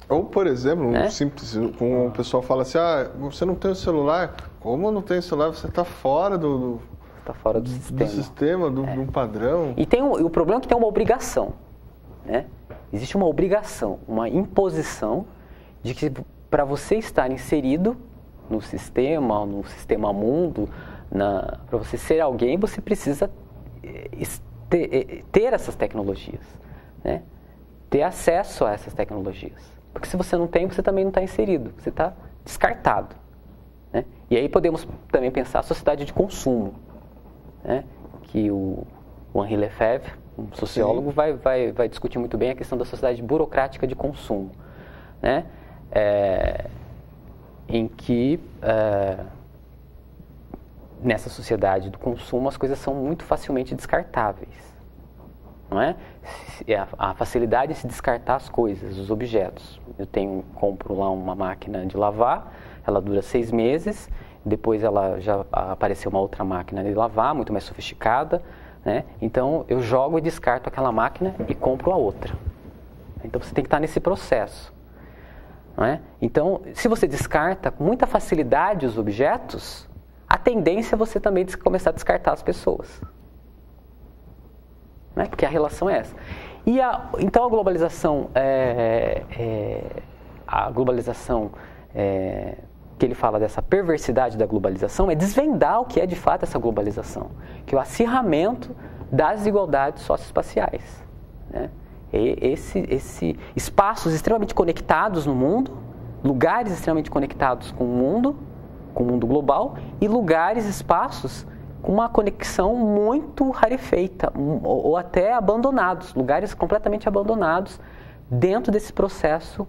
Ou, por exemplo, simples, como o pessoal fala assim, você não tem o celular. Como não tem o celular? Você está fora do sistema, do padrão. E o problema é que tem uma obrigação. Né? Existe uma obrigação, uma imposição de que para você estar inserido no sistema mundo, para você ser alguém, você precisa ter essas tecnologias, né? Ter acesso a essas tecnologias. Porque se você não tem, você também não está inserido, você está descartado. Né? E aí podemos também pensar a sociedade de consumo, né? Que o Henri Lefebvre, um sociólogo, vai discutir muito bem a questão da sociedade burocrática de consumo, né? Em que nessa sociedade do consumo as coisas são muito facilmente descartáveis, não é? A facilidade de se descartar as coisas, os objetos. Eu compro lá uma máquina de lavar, ela dura 6 meses, depois já apareceu uma outra máquina de lavar, muito mais sofisticada, né? Então eu jogo e descarto aquela máquina e compro a outra. Então você tem que estar nesse processo, não é? Então, se você descarta com muita facilidade os objetos, a tendência é você também começar a descartar as pessoas, né? Porque a relação é essa. Então a globalização que ele fala dessa perversidade da globalização é desvendar o que é de fato essa globalização, que é o acirramento das desigualdades socioespaciais, né? Espaços extremamente conectados no mundo, lugares extremamente conectados com o mundo global, e espaços com uma conexão muito rarefeita, ou até abandonados, lugares completamente abandonados dentro desse processo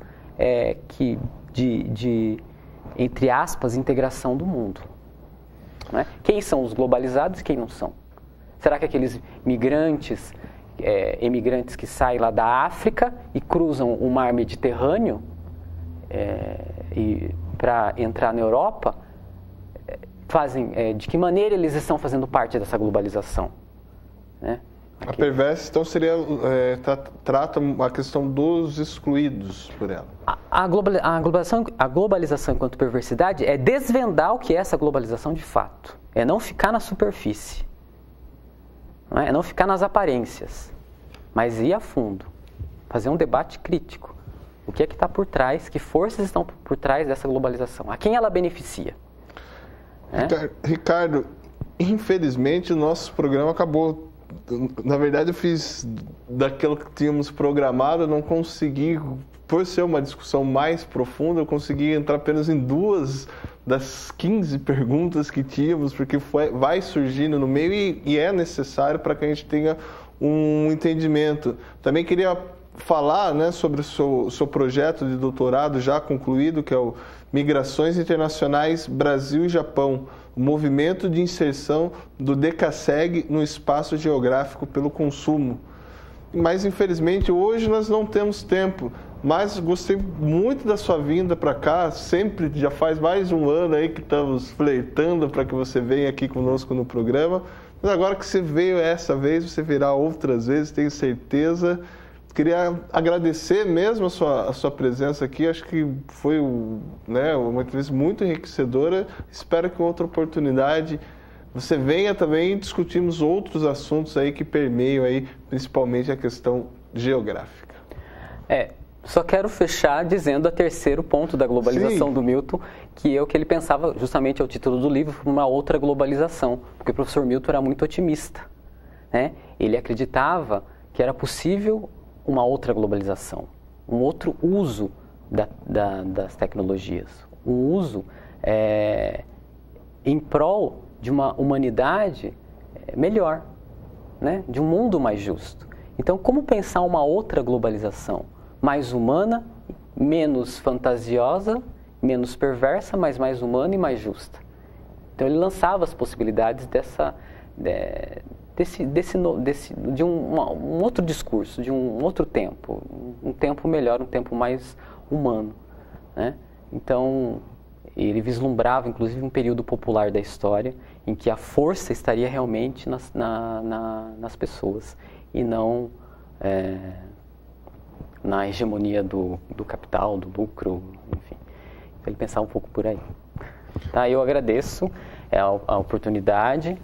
de entre aspas, integração do mundo. Não é? Quem são os globalizados e quem não são? Será que aqueles emigrantes que saem lá da África e cruzam o mar Mediterrâneo para entrar na Europa, de que maneira eles estão fazendo parte dessa globalização? Né? A perversa, então, trata a questão dos excluídos por ela. A globalização enquanto perversidade é desvendar o que é essa globalização de fato. É não ficar na superfície. Não é? É não ficar nas aparências. Mas ir a fundo. Fazer um debate crítico. O que é que está por trás, que forças estão por trás dessa globalização? A quem ela beneficia? Ricardo, infelizmente o nosso programa acabou. Na verdade, eu fiz daquilo que tínhamos programado, eu não consegui, por ser uma discussão mais profunda, eu consegui entrar apenas em 2 das 15 perguntas que tínhamos, porque vai surgindo no meio e é necessário para que a gente tenha um entendimento. Também queria falar, né, sobre o seu projeto de doutorado já concluído, que é o Migrações Internacionais Brasil e Japão, o movimento de inserção do DECASEG no espaço geográfico pelo consumo. Mas, infelizmente, hoje nós não temos tempo, mas gostei muito da sua vinda para cá, sempre, já faz mais de um ano aí que estamos flertando para que você venha aqui conosco no programa, mas agora que você veio essa vez, você virá outras vezes, tenho certeza. Queria agradecer mesmo a sua presença aqui, acho que foi uma entrevista muito enriquecedora, espero que em outra oportunidade você venha também e discutirmos outros assuntos aí que permeiam aí, principalmente a questão geográfica. Só quero fechar dizendo o terceiro ponto da globalização do Milton, que é o que ele pensava, justamente é o título do livro, uma outra globalização, porque o professor Milton era muito otimista, né? Ele acreditava que era possível uma outra globalização, um outro uso das tecnologias, um uso em prol de uma humanidade melhor, né? De um mundo mais justo. Então, como pensar uma outra globalização? Mais humana, menos fantasiosa, menos perversa, mas mais humana e mais justa. Então ele lançava as possibilidades de um outro discurso, de um outro tempo, um tempo melhor, um tempo mais humano, né? Então ele vislumbrava inclusive um período popular da história em que a força estaria realmente nas pessoas e não na hegemonia do capital, do lucro, enfim. Então, ele pensava um pouco por aí. Tá, eu agradeço a oportunidade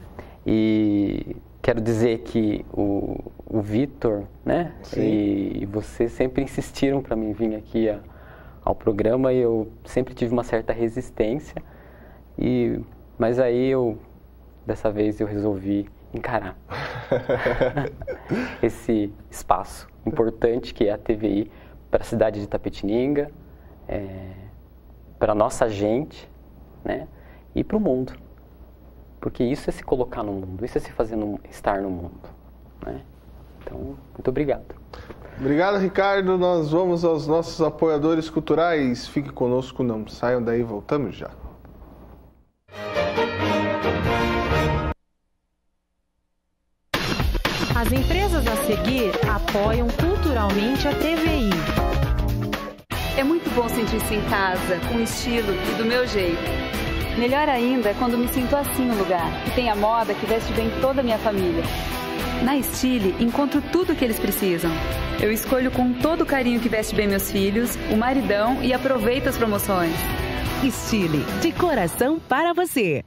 e quero dizer que o Vitor, né, e você sempre insistiram para mim vir aqui ao programa e eu sempre tive uma certa resistência, mas aí dessa vez eu resolvi encarar esse espaço importante que é a TVI para a cidade de Itapetininga, para a nossa gente, né, e para o mundo. Porque isso é se colocar no mundo, isso é se fazer estar no mundo, né? Então, muito obrigado. Obrigado, Ricardo. Nós vamos aos nossos apoiadores culturais. Fique conosco, não saiam daí, voltamos já. As empresas a seguir apoiam culturalmente a TVI. É muito bom sentir-se em casa, com estilo e do meu jeito. Melhor ainda é quando me sinto assim no lugar, que tem a moda que veste bem toda a minha família. Na Estile, encontro tudo o que eles precisam. Eu escolho com todo o carinho que veste bem meus filhos, o maridão e aproveito as promoções. Estile, de coração para você.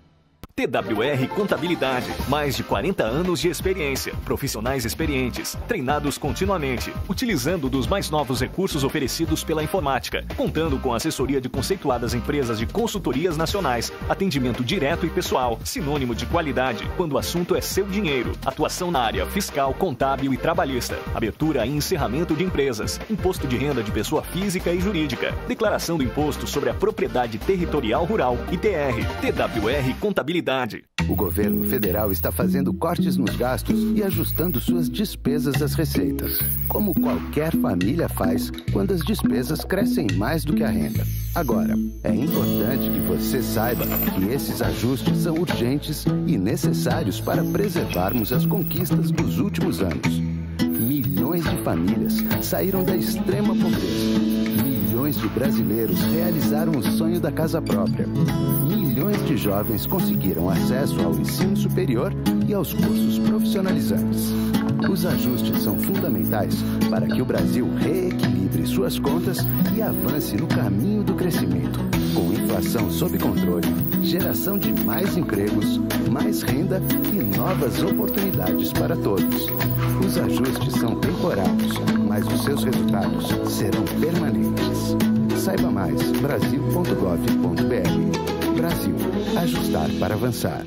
TWR Contabilidade, mais de 40 anos de experiência, profissionais experientes, treinados continuamente, utilizando dos mais novos recursos oferecidos pela informática, contando com assessoria de conceituadas empresas de consultorias nacionais, atendimento direto e pessoal, sinônimo de qualidade, quando o assunto é seu dinheiro, atuação na área fiscal, contábil e trabalhista, abertura e encerramento de empresas, imposto de renda de pessoa física e jurídica, declaração do imposto sobre a propriedade territorial rural, ITR, TWR Contabilidade. O governo federal está fazendo cortes nos gastos e ajustando suas despesas às receitas, como qualquer família faz quando as despesas crescem mais do que a renda. Agora, é importante que você saiba que esses ajustes são urgentes e necessários para preservarmos as conquistas dos últimos anos. Milhões de famílias saíram da extrema pobreza. Milhões de brasileiros realizaram o sonho da casa própria. Milhões de jovens conseguiram acesso ao ensino superior e aos cursos profissionalizantes. Os ajustes são fundamentais para que o Brasil reequilibre suas contas e avance no caminho do crescimento, com inflação sob controle, geração de mais empregos, mais renda e novas oportunidades para todos. Os ajustes são temporários, mas os seus resultados serão permanentes. Saiba mais, brasil.gov.br. Brasil, ajustar para avançar.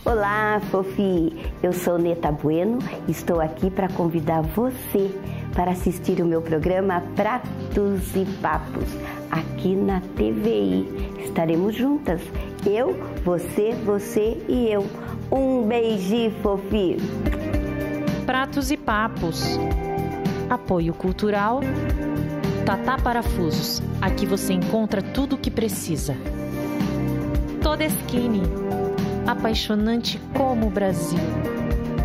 Olá, Fofi! Eu sou Neta Bueno e estou aqui para convidar você para assistir o meu programa Pratos e Papos, aqui na TVI. Estaremos juntas, eu, você e eu. Um beijinho, Fofi! Pratos e Papos. Apoio cultural Tatá Parafusos. Aqui você encontra tudo o que precisa. Todeschini. Apaixonante como o Brasil.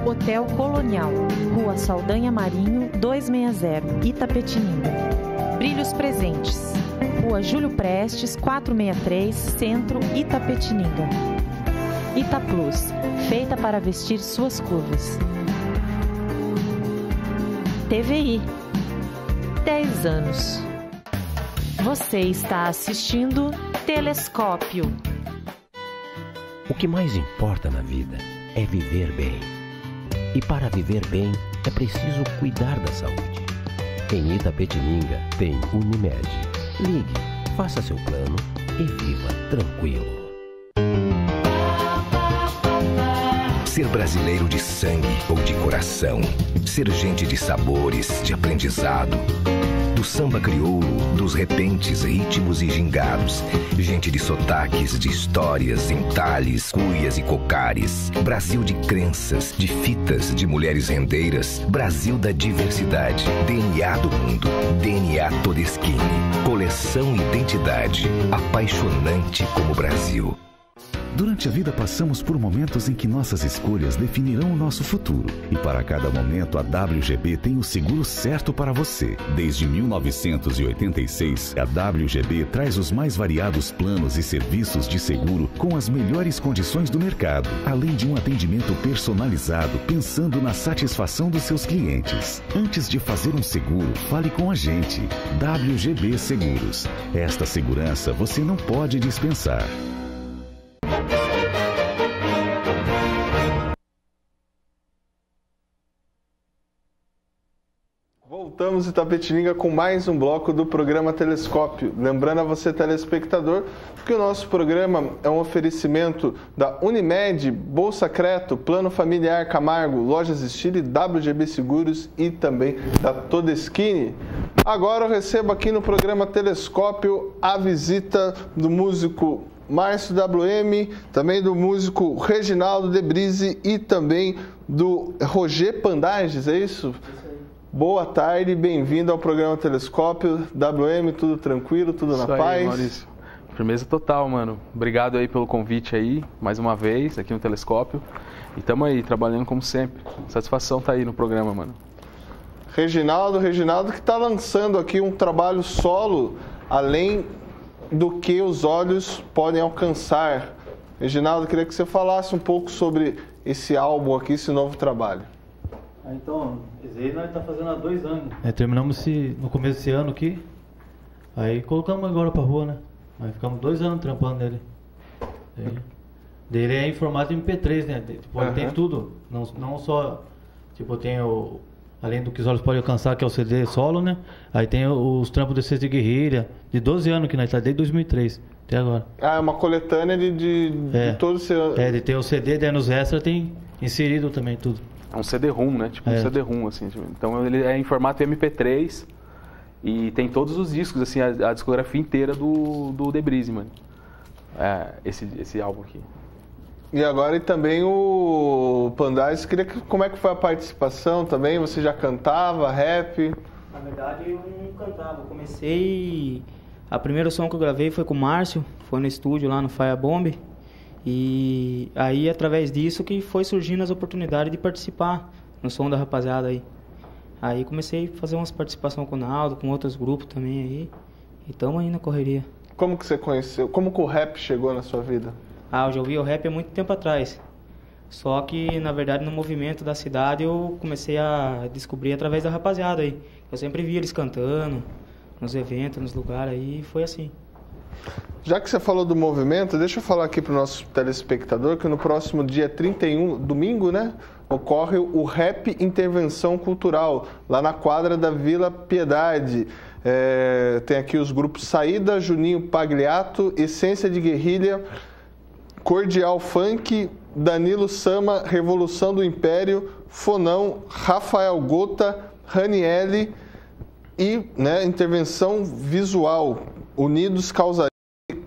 Hotel Colonial, Rua Saldanha Marinho, 260, Itapetininga. Trilhos Presentes. Rua Júlio Prestes, 463, Centro, Itapetininga. Ita Plus, feita para vestir suas curvas. TVI, 10 anos. Você está assistindo Telescópio. O que mais importa na vida é viver bem. E para viver bem, é preciso cuidar da saúde. Em Itapetininga tem Unimed. Ligue, faça seu plano e viva tranquilo. Ser brasileiro de sangue ou de coração. Ser gente de sabores, de aprendizado. Do samba crioulo, dos repentes, ritmos e gingados. Gente de sotaques, de histórias, entalhes, cuias e cocares. Brasil de crenças, de fitas, de mulheres rendeiras. Brasil da diversidade. DNA do mundo. DNA Todeschini. Coleção Identidade. Apaixonante como Brasil. Durante a vida passamos por momentos em que nossas escolhas definirão o nosso futuro. E para cada momento a WGB tem o seguro certo para você. Desde 1986, a WGB traz os mais variados planos e serviços de seguro com as melhores condições do mercado, além de um atendimento personalizado pensando na satisfação dos seus clientes. Antes de fazer um seguro, fale com a gente. WGB Seguros. Esta segurança você não pode dispensar. Voltamos em Itapetininga com mais um bloco do programa Telescópio. Lembrando a você, telespectador, que o nosso programa é um oferecimento da Unimed, Bolsa Creto, Plano Familiar Camargo, Lojas Estilo, WGB Seguros e também da Todeschini. Agora eu recebo aqui no programa Telescópio a visita do músico Márcio WM, também do músico Reginaldo Debrise e também do Roger Pandages, é isso? Boa tarde, bem-vindo ao programa Telescópio. WM, tudo tranquilo, tudo na paz? Aí, Maurício. Firmeza total, mano. Obrigado aí pelo convite aí, mais uma vez, aqui no Telescópio. E tamo aí, trabalhando como sempre. Satisfação tá aí no programa, mano. Reginaldo que tá lançando aqui um trabalho solo, além do que os olhos podem alcançar. Reginaldo, queria que você falasse um pouco sobre esse álbum aqui, esse novo trabalho. Então, esse aí nós estamos fazendo há 2 anos. Terminamos no começo desse ano aqui. Aí colocamos agora pra rua, né? Aí ficamos 2 anos trampando nele. Dele é em formato MP3, né? Tipo, ele tem tudo. Não só, tipo, tem o... Além do que os olhos podem alcançar, que é o CD solo, né? Aí tem os trampos de de guerrilha. De 12 anos que nós estamos, desde 2003, até agora. Ah, é uma coletânea de todos os... de ter o CD, daí nos extras tem inserido também tudo. É um CD-ROM, né? Tipo um CD-ROM, assim. Tipo. Então ele é em formato MP3 e tem todos os discos, assim, a discografia inteira do Debrise, mano. Esse álbum aqui. E agora também o Pandages, como é que foi a participação também? Você já cantava rap? Na verdade eu não cantava, eu comecei... A primeira som que eu gravei foi com o Márcio, foi no estúdio lá no Firebomb. E aí, através disso, que foi surgindo as oportunidades de participar no som da rapaziada aí. Aí comecei a fazer umas participações com o Naldo, com outros grupos também aí. E estamos aí na correria. Como que você conheceu? Como que o rap chegou na sua vida? Eu já ouvi o rap há muito tempo atrás. Só que, na verdade, no movimento da cidade eu comecei a descobrir através da rapaziada aí. Eu sempre vi eles cantando, nos eventos, nos lugares aí, e foi assim. Já que você falou do movimento, deixa eu falar aqui para o nosso telespectador que no próximo dia 31, domingo, né, ocorre o Rap Intervenção Cultural, lá na quadra da Vila Piedade. Tem aqui os grupos Saída, Juninho Pagliato, Essência de Guerrilha, Cordial Funk, Danilo Sama, Revolução do Império, Fonão, Rafael Gota, Raniele e, né, Intervenção Visual, Unidos Causaria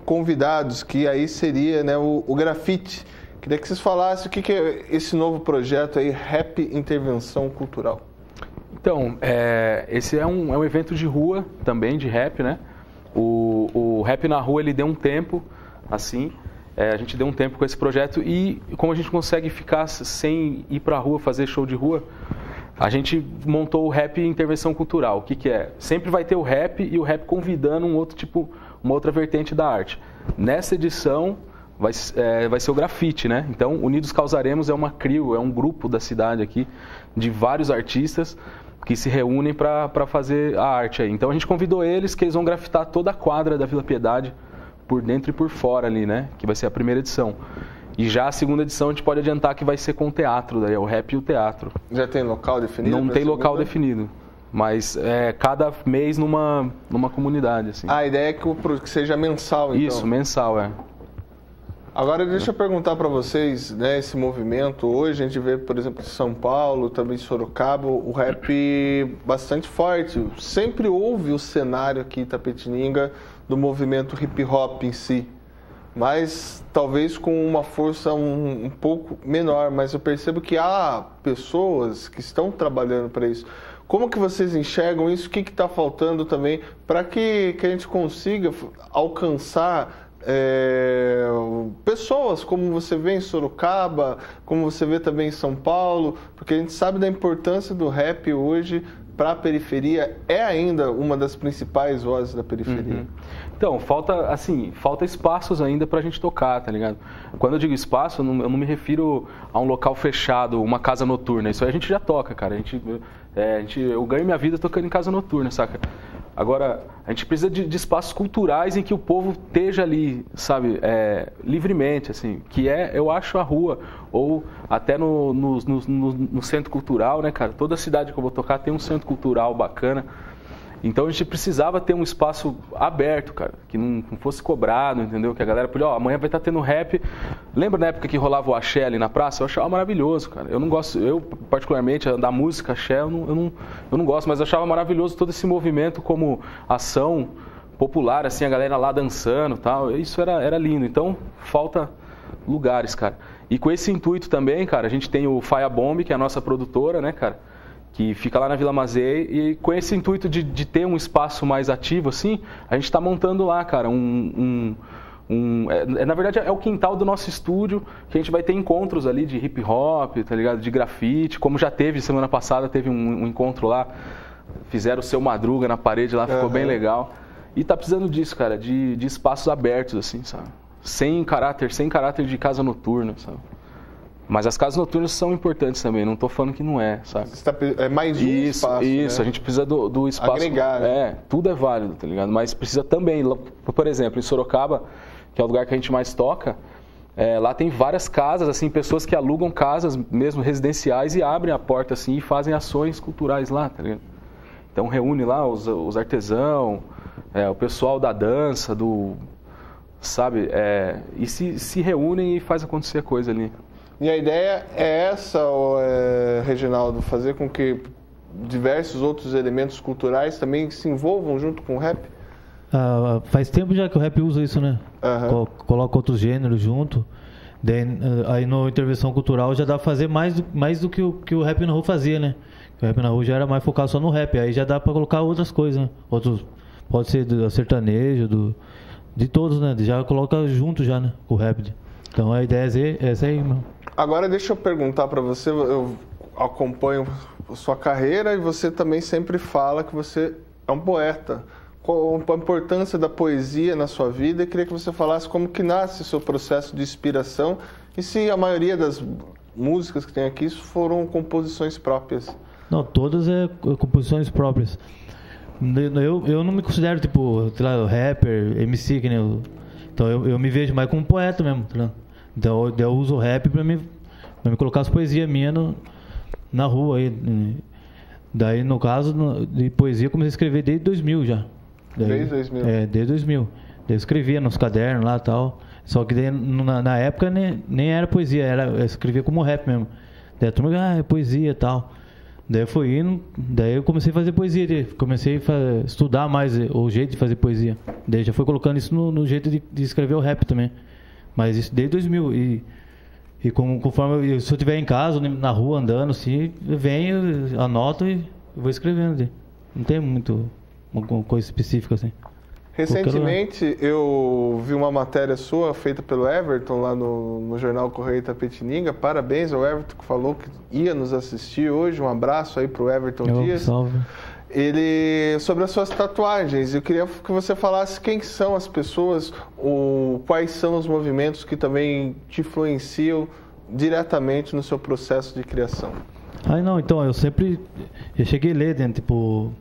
Convidados, que aí seria, né, o grafite. Queria que vocês falassem o que é esse novo projeto aí, Rap Intervenção Cultural. Então, esse é um evento de rua também, de rap, né? O Rap na Rua, ele deu um tempo, assim, a gente deu um tempo com esse projeto e como a gente consegue ficar sem ir pra rua, fazer show de rua, a gente montou o rap intervenção cultural. O que é? Sempre vai ter o rap e o rap convidando uma outra vertente da arte. Nessa edição vai ser o grafite, né? Então, Unidos Causaremos é uma CRIO, é um grupo da cidade aqui, de vários artistas que se reúnem para fazer a arte aí. Então, a gente convidou eles, que eles vão grafitar toda a quadra da Vila Piedade, por dentro e por fora ali, né? Que vai ser a primeira edição. E já a segunda edição a gente pode adiantar que vai ser com o teatro, daí é o rap e o teatro. Já tem local definido? Não tem local definido, mas cada mês numa comunidade, assim. A ideia é que seja mensal, então? Isso, mensal, é. Agora deixa eu perguntar para vocês, né, esse movimento, hoje a gente vê, por exemplo, em São Paulo, também em Sorocaba, o rap bastante forte. Sempre houve o cenário aqui em Itapetininga do movimento hip hop em si, mas talvez com uma força um pouco menor, mas eu percebo que há pessoas que estão trabalhando para isso. Como que vocês enxergam isso? O que está faltando também para que a gente consiga alcançar pessoas como você vê em Sorocaba, como você vê também em São Paulo, porque a gente sabe da importância do rap hoje para a periferia, é ainda uma das principais vozes da periferia. Uhum. Então, falta espaços ainda pra gente tocar, tá ligado? Quando eu digo espaço, eu não me refiro a um local fechado, uma casa noturna. Isso aí a gente já toca, cara. Eu ganho minha vida tocando em casa noturna, saca? Agora, a gente precisa de espaços culturais em que o povo esteja ali, sabe, livremente, assim, que eu acho, a rua, ou até no centro cultural, né, cara? Toda cidade que eu vou tocar tem um centro cultural bacana. Então a gente precisava ter um espaço aberto, cara, que não fosse cobrado, entendeu? Que a galera podia, amanhã vai estar tendo rap. Lembra na época que rolava o axé ali na praça? Eu achava maravilhoso, cara. Eu não gosto, eu particularmente, da música axé, eu não gosto, mas eu achava maravilhoso todo esse movimento como ação popular, assim, a galera lá dançando e tal. Isso era lindo. Então, falta lugares, cara. E com esse intuito também, cara, a gente tem o Fire Bomb, que é a nossa produtora, né, cara? Que fica lá na Vila Mazei, e com esse intuito de ter um espaço mais ativo, assim, a gente está montando lá, cara, na verdade é o quintal do nosso estúdio, que a gente vai ter encontros ali de hip hop, tá ligado, de grafite, como já teve semana passada, teve um encontro lá, fizeram o Seu Madruga na parede lá, ficou bem legal, e tá precisando disso, cara, de espaços abertos, assim, sabe, sem caráter de casa noturna, sabe. Mas as casas noturnas são importantes também, não estou falando que não é, sabe? É mais um espaço, Isso, né? A gente precisa do espaço. Agregar, né? Tudo é válido, tá ligado? Mas precisa também, por exemplo, em Sorocaba, que é o lugar que a gente mais toca, lá tem várias casas, assim, pessoas que alugam casas mesmo residenciais e abrem a porta, assim, e fazem ações culturais lá, tá ligado? Então reúne lá os artesãos, o pessoal da dança, sabe? E se reúnem e faz acontecer a coisa ali. E a ideia é essa, Reginaldo, fazer com que diversos outros elementos culturais também se envolvam junto com o rap? Faz tempo já que o rap usa isso, né? Coloca outros gêneros junto. Aí no intervenção cultural já dá pra fazer mais do que o rap na rua fazia, né? O rap na rua já era mais focado só no rap. Aí já dá pra colocar outras coisas, né? Pode ser do sertanejo, de todos, né? Já coloca junto já, né? Com o rap. Então a ideia é essa aí, mano. Agora deixa eu perguntar para você, eu acompanho a sua carreira e você também sempre fala que você é um poeta. Qual a importância da poesia na sua vida? Eu queria que você falasse como que nasce o seu processo de inspiração e se a maioria das músicas que tem aqui foram composições próprias. Não, todas composições próprias. Eu não me considero, tipo, rapper, MC, que nem eu. Então eu me vejo mais como poeta mesmo, tá? Então eu uso o rap pra me colocar as poesias minhas na rua aí. Daí, no caso de poesia, eu comecei a escrever desde 2000 já. Desde 2000? Desde 2000. Daí eu escrevia nos cadernos lá e tal. Só que daí, na época nem era poesia, eu escrevia como rap mesmo. Daí a turma, é poesia e tal. Daí eu fui indo, daí eu comecei a fazer poesia, comecei a estudar mais o jeito de fazer poesia. Daí já fui colocando isso no jeito de escrever o rap também. Mas isso desde 2000. E conforme se eu estiver em casa, na rua, andando assim, eu venho, anoto e vou escrevendo. Não tem muito uma coisa específica assim. Recentemente eu vi uma matéria sua feita pelo Everton lá no Jornal Correio Itapetininga. Parabéns ao Everton que falou que ia nos assistir hoje. Um abraço aí pro Everton Dias. Salve. Ele, sobre as suas tatuagens, eu queria que você falasse quem são as pessoas, quais são os movimentos que também te influenciam diretamente no seu processo de criação. Não, então, eu cheguei a ler dentro, tipo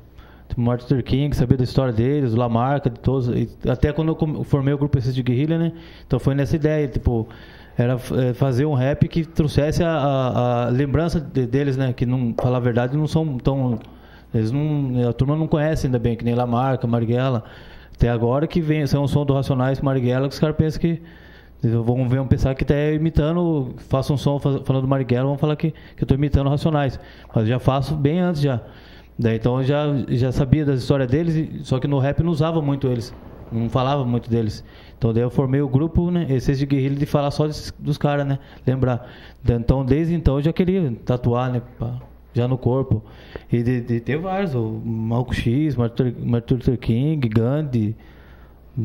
Martin Luther King, saber da história deles, o Lamarca, de todos, e até quando eu formei o grupo de guerrilha, né, então foi nessa ideia, tipo, era fazer um rap que trouxesse a lembrança deles, né, que, não, falar a verdade, não são tão, a turma não conhece ainda bem, que nem Lamarca, Marighella, até agora que vem, são o som do Racionais, Marighella, que os caras pensam que vão pensar que está imitando, faço um som falando do Marighella, vão falar que eu estou imitando Racionais, mas eu já faço bem antes já. Daí, então eu já sabia das histórias deles, só que no rap não usava muito eles, não falava muito deles. Então daí eu formei o grupo, né, esses de guerrilha, de falar só dos caras, né, lembrar. Então desde então eu já queria tatuar, né, já no corpo. E de ter vários, o Malcolm X, Martin Luther King, Gandhi,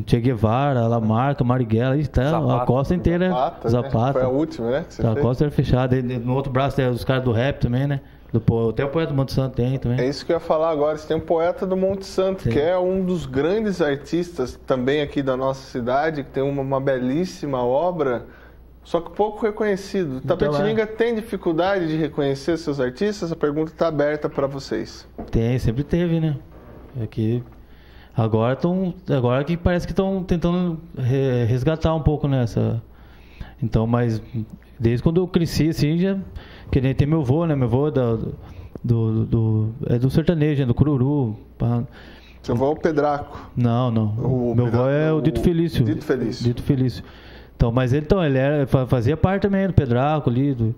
Che Guevara, Lamarca, Marighella, a costa inteira. Zapata. Foi a última, né? A costa era fechada. No outro braço tem os caras do rap também, né? Até o poeta do Monte Santo tem também. É isso que eu ia falar agora. Você tem um poeta do Monte Santo, que é um dos grandes artistas também aqui da nossa cidade, que tem uma belíssima obra, só que pouco reconhecido. Itapetininga tem dificuldade de reconhecer seus artistas? A pergunta está aberta para vocês. Tem, sempre teve, né? Agora que parece que estão tentando resgatar um pouco nessa. Então, mas desde quando eu cresci, assim, já que nem tem meu avô, né? Meu avô é do sertanejo, do Cururu. Seu avô é o Pedraco? Não. Meu avô é o Dito Felício. Dito Felício. Então, mas ele fazia parte também do Pedraco ali, do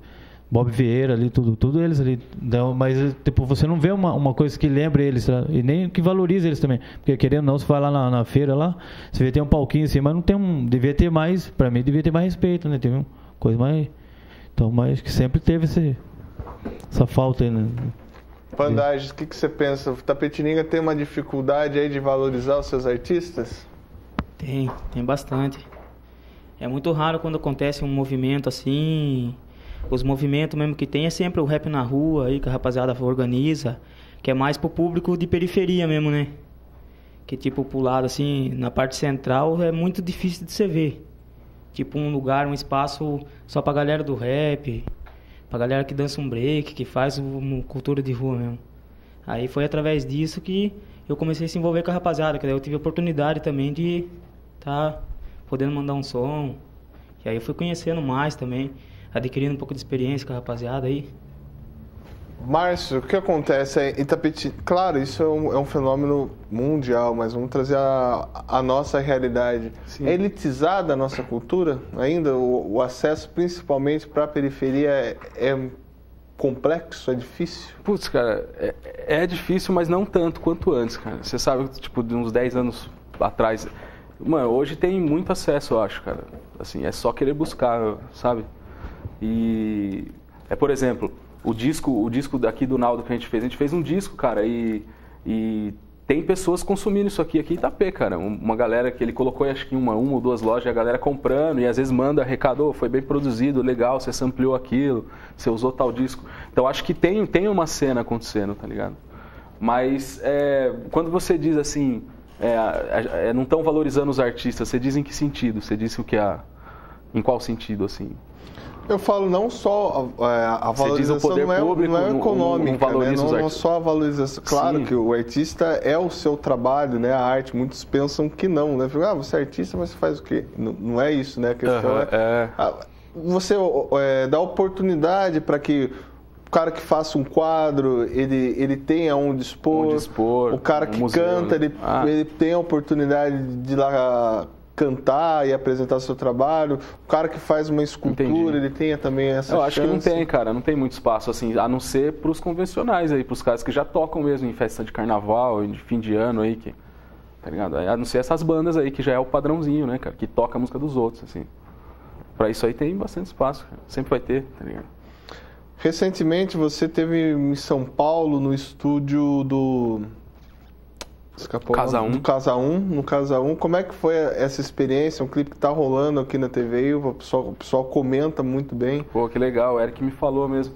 Bob Vieira ali, tudo eles ali. Então, mas tipo, você não vê uma coisa que lembre eles, tá? E nem que valorize eles também. Porque querendo ou não, se vai lá na feira lá, você vê tem um palquinho assim, mas não tem devia ter mais, pra mim devia ter mais respeito, né? Teve uma coisa mais. Então, mas que sempre teve essa falta aí, né? Pandages, o que você pensa? O Itapetininga tem uma dificuldade aí de valorizar os seus artistas? Tem bastante. É muito raro quando acontece um movimento assim. Os movimentos mesmo que tem é sempre o rap na rua aí, que a rapaziada organiza, que é mais pro público de periferia mesmo, né? Que tipo, pro lado assim, na parte central é muito difícil de você ver. Tipo um lugar, um espaço só pra galera do rap, pra galera que dança um break, que faz uma cultura de rua mesmo. Aí foi através disso que eu comecei a se envolver com a rapaziada, que daí eu tive a oportunidade também de podendo mandar um som. E aí eu fui conhecendo mais também, adquirindo um pouco de experiência com a rapaziada aí. Márcio, o que acontece é Itapetininga? Claro, isso é um fenômeno mundial, mas vamos trazer a nossa realidade. Sim. É elitizada a nossa cultura ainda? O acesso, principalmente para a periferia, é complexo, é difícil? Putz, cara, é difícil, mas não tanto quanto antes, cara. Você sabe, tipo, de uns 10 anos atrás... Mano, hoje tem muito acesso, eu acho, cara. Assim, é só querer buscar, sabe? E... por exemplo... O disco daqui do Naldo que a gente fez um disco, cara, e tem pessoas consumindo isso aqui em Itapê, cara. Uma galera que ele colocou, acho que em uma ou duas lojas, a galera comprando, e às vezes manda recado, foi bem produzido, legal, você sampleou aquilo, você usou tal disco. Então acho que tem uma cena acontecendo, tá ligado? Mas quando você diz assim, não estão valorizando os artistas, você diz em que sentido? Você disse em qual sentido, assim? Eu falo não só a valorização, o poder público, não é econômica, não só a valorização. Claro Sim. que o artista é o seu trabalho, né? A arte, muitos pensam que não, né? Você é artista, mas você faz o quê? Não é isso, né? A questão você dá oportunidade para que o cara que faça um quadro, ele tenha onde expor. O cara que canta, ele tem a oportunidade de ir lá cantar e apresentar seu trabalho. O cara que faz uma escultura, ele tenha também essa chance. Eu acho que não tem, cara. Não tem muito espaço, assim, a não ser pros convencionais aí, pros caras que já tocam mesmo em festa de carnaval, de fim de ano aí, tá ligado? A não ser essas bandas aí, que já é o padrãozinho, né, cara? Que toca a música dos outros, assim. Pra isso aí tem bastante espaço, cara. Sempre vai ter, tá ligado? Recentemente você esteve em São Paulo, no estúdio do Escapou Casa 1. No Casa 1. Como é que foi essa experiência? Um clipe que tá rolando aqui na TV, o pessoal comenta muito bem. Pô, que legal, o Eric me falou mesmo.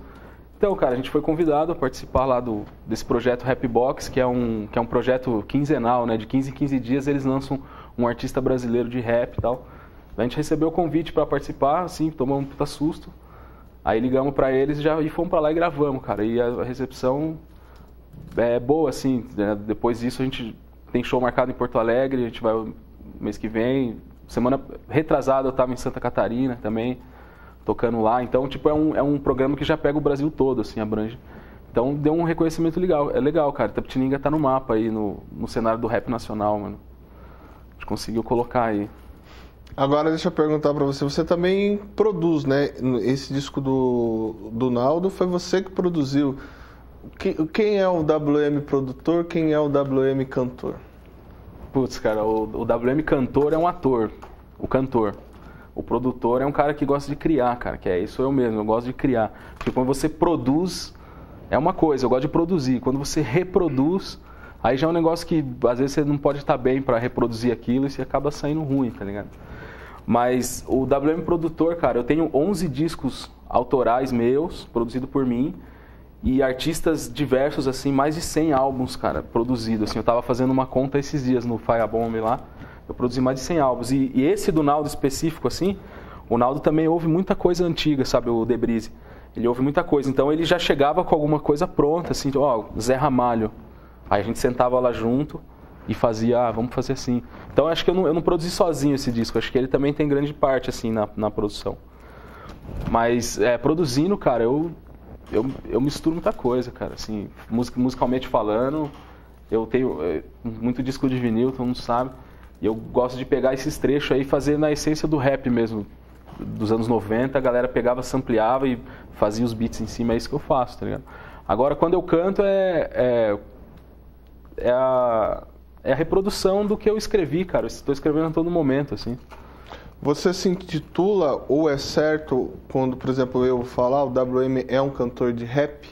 Então, cara, a gente foi convidado a participar lá desse projeto Rap Box, que é um projeto quinzenal, né? De 15 em 15 dias eles lançam um artista brasileiro de rap e tal. A gente recebeu o convite para participar, assim, tomamos um puta susto. Aí ligamos para eles e fomos para lá e gravamos, cara. E a recepção é boa, assim, né? Depois disso a gente tem show marcado em Porto Alegre, a gente vai mês que vem. Semana retrasada eu tava em Santa Catarina também, tocando lá. Então, tipo, é um programa que já pega o Brasil todo, assim, abrange. Então, deu um reconhecimento legal. É legal, cara. Itapetininga tá no mapa aí, no cenário do rap nacional, mano. A gente conseguiu colocar aí. Agora, deixa eu perguntar pra você. Você também produz, né? Esse disco do Naldo foi você que produziu. Quem é o WM produtor? Quem é o WM cantor? Putz, cara, o WM cantor é um ator, o cantor. O produtor é um cara que gosta de criar, cara, que é isso eu mesmo, eu gosto de criar. Porque quando você produz, é uma coisa, eu gosto de produzir. Quando você reproduz, aí já é um negócio que às vezes você não pode estar bem para reproduzir aquilo e você acaba saindo ruim, tá ligado? Mas o WM produtor, cara, eu tenho 11 discos autorais meus, produzidos por mim, e artistas diversos, assim, mais de 100 álbuns, cara, produzidos. Assim, eu tava fazendo uma conta esses dias no Firebomb lá, eu produzi mais de 100 álbuns. E esse do Naldo específico, assim, o Naldo também ouve muita coisa antiga, sabe, o Debrise. Ele ouve muita coisa, então ele já chegava com alguma coisa pronta, assim, ó, Zé Ramalho. Aí a gente sentava lá junto e fazia, vamos fazer assim. Então acho que eu não produzi sozinho esse disco, acho que ele também tem grande parte, assim, na produção. Mas, produzindo, cara, eu misturo muita coisa, cara, assim, musicalmente falando, eu tenho muito disco de vinil, todo mundo sabe, e eu gosto de pegar esses trechos aí e fazer na essência do rap mesmo, dos anos 90, a galera pegava, sampleava e fazia os beats em cima, é isso que eu faço, tá ligado? Agora, quando eu canto, é a reprodução do que eu escrevi, cara, eu estou escrevendo a todo momento, assim. Você se intitula, ou é certo, quando, por exemplo, eu falar, o WM é um cantor de rap?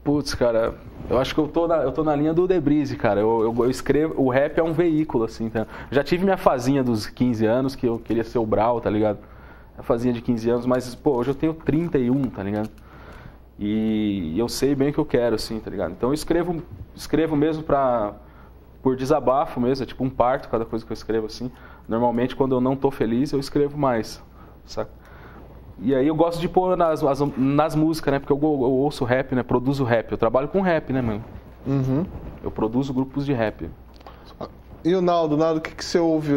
Putz, cara, eu acho que eu tô na linha do Debrise, cara. Eu escrevo, o rap é um veículo, assim, tá? Já tive minha fazinha dos 15 anos, que eu queria ser o Brau, tá ligado? A fazinha de 15 anos, mas, pô, hoje eu tenho 31, tá ligado? E eu sei bem o que eu quero, assim, tá ligado? Então eu escrevo mesmo por desabafo mesmo, é tipo um parto cada coisa que eu escrevo, assim. Normalmente, quando eu não tô feliz, eu escrevo mais, saca? E aí eu gosto de pôr nas músicas, né? Porque eu ouço rap, né? Produzo rap. Eu trabalho com rap, né, mano? Uhum. Eu produzo grupos de rap. E o Naldo, o que você ouve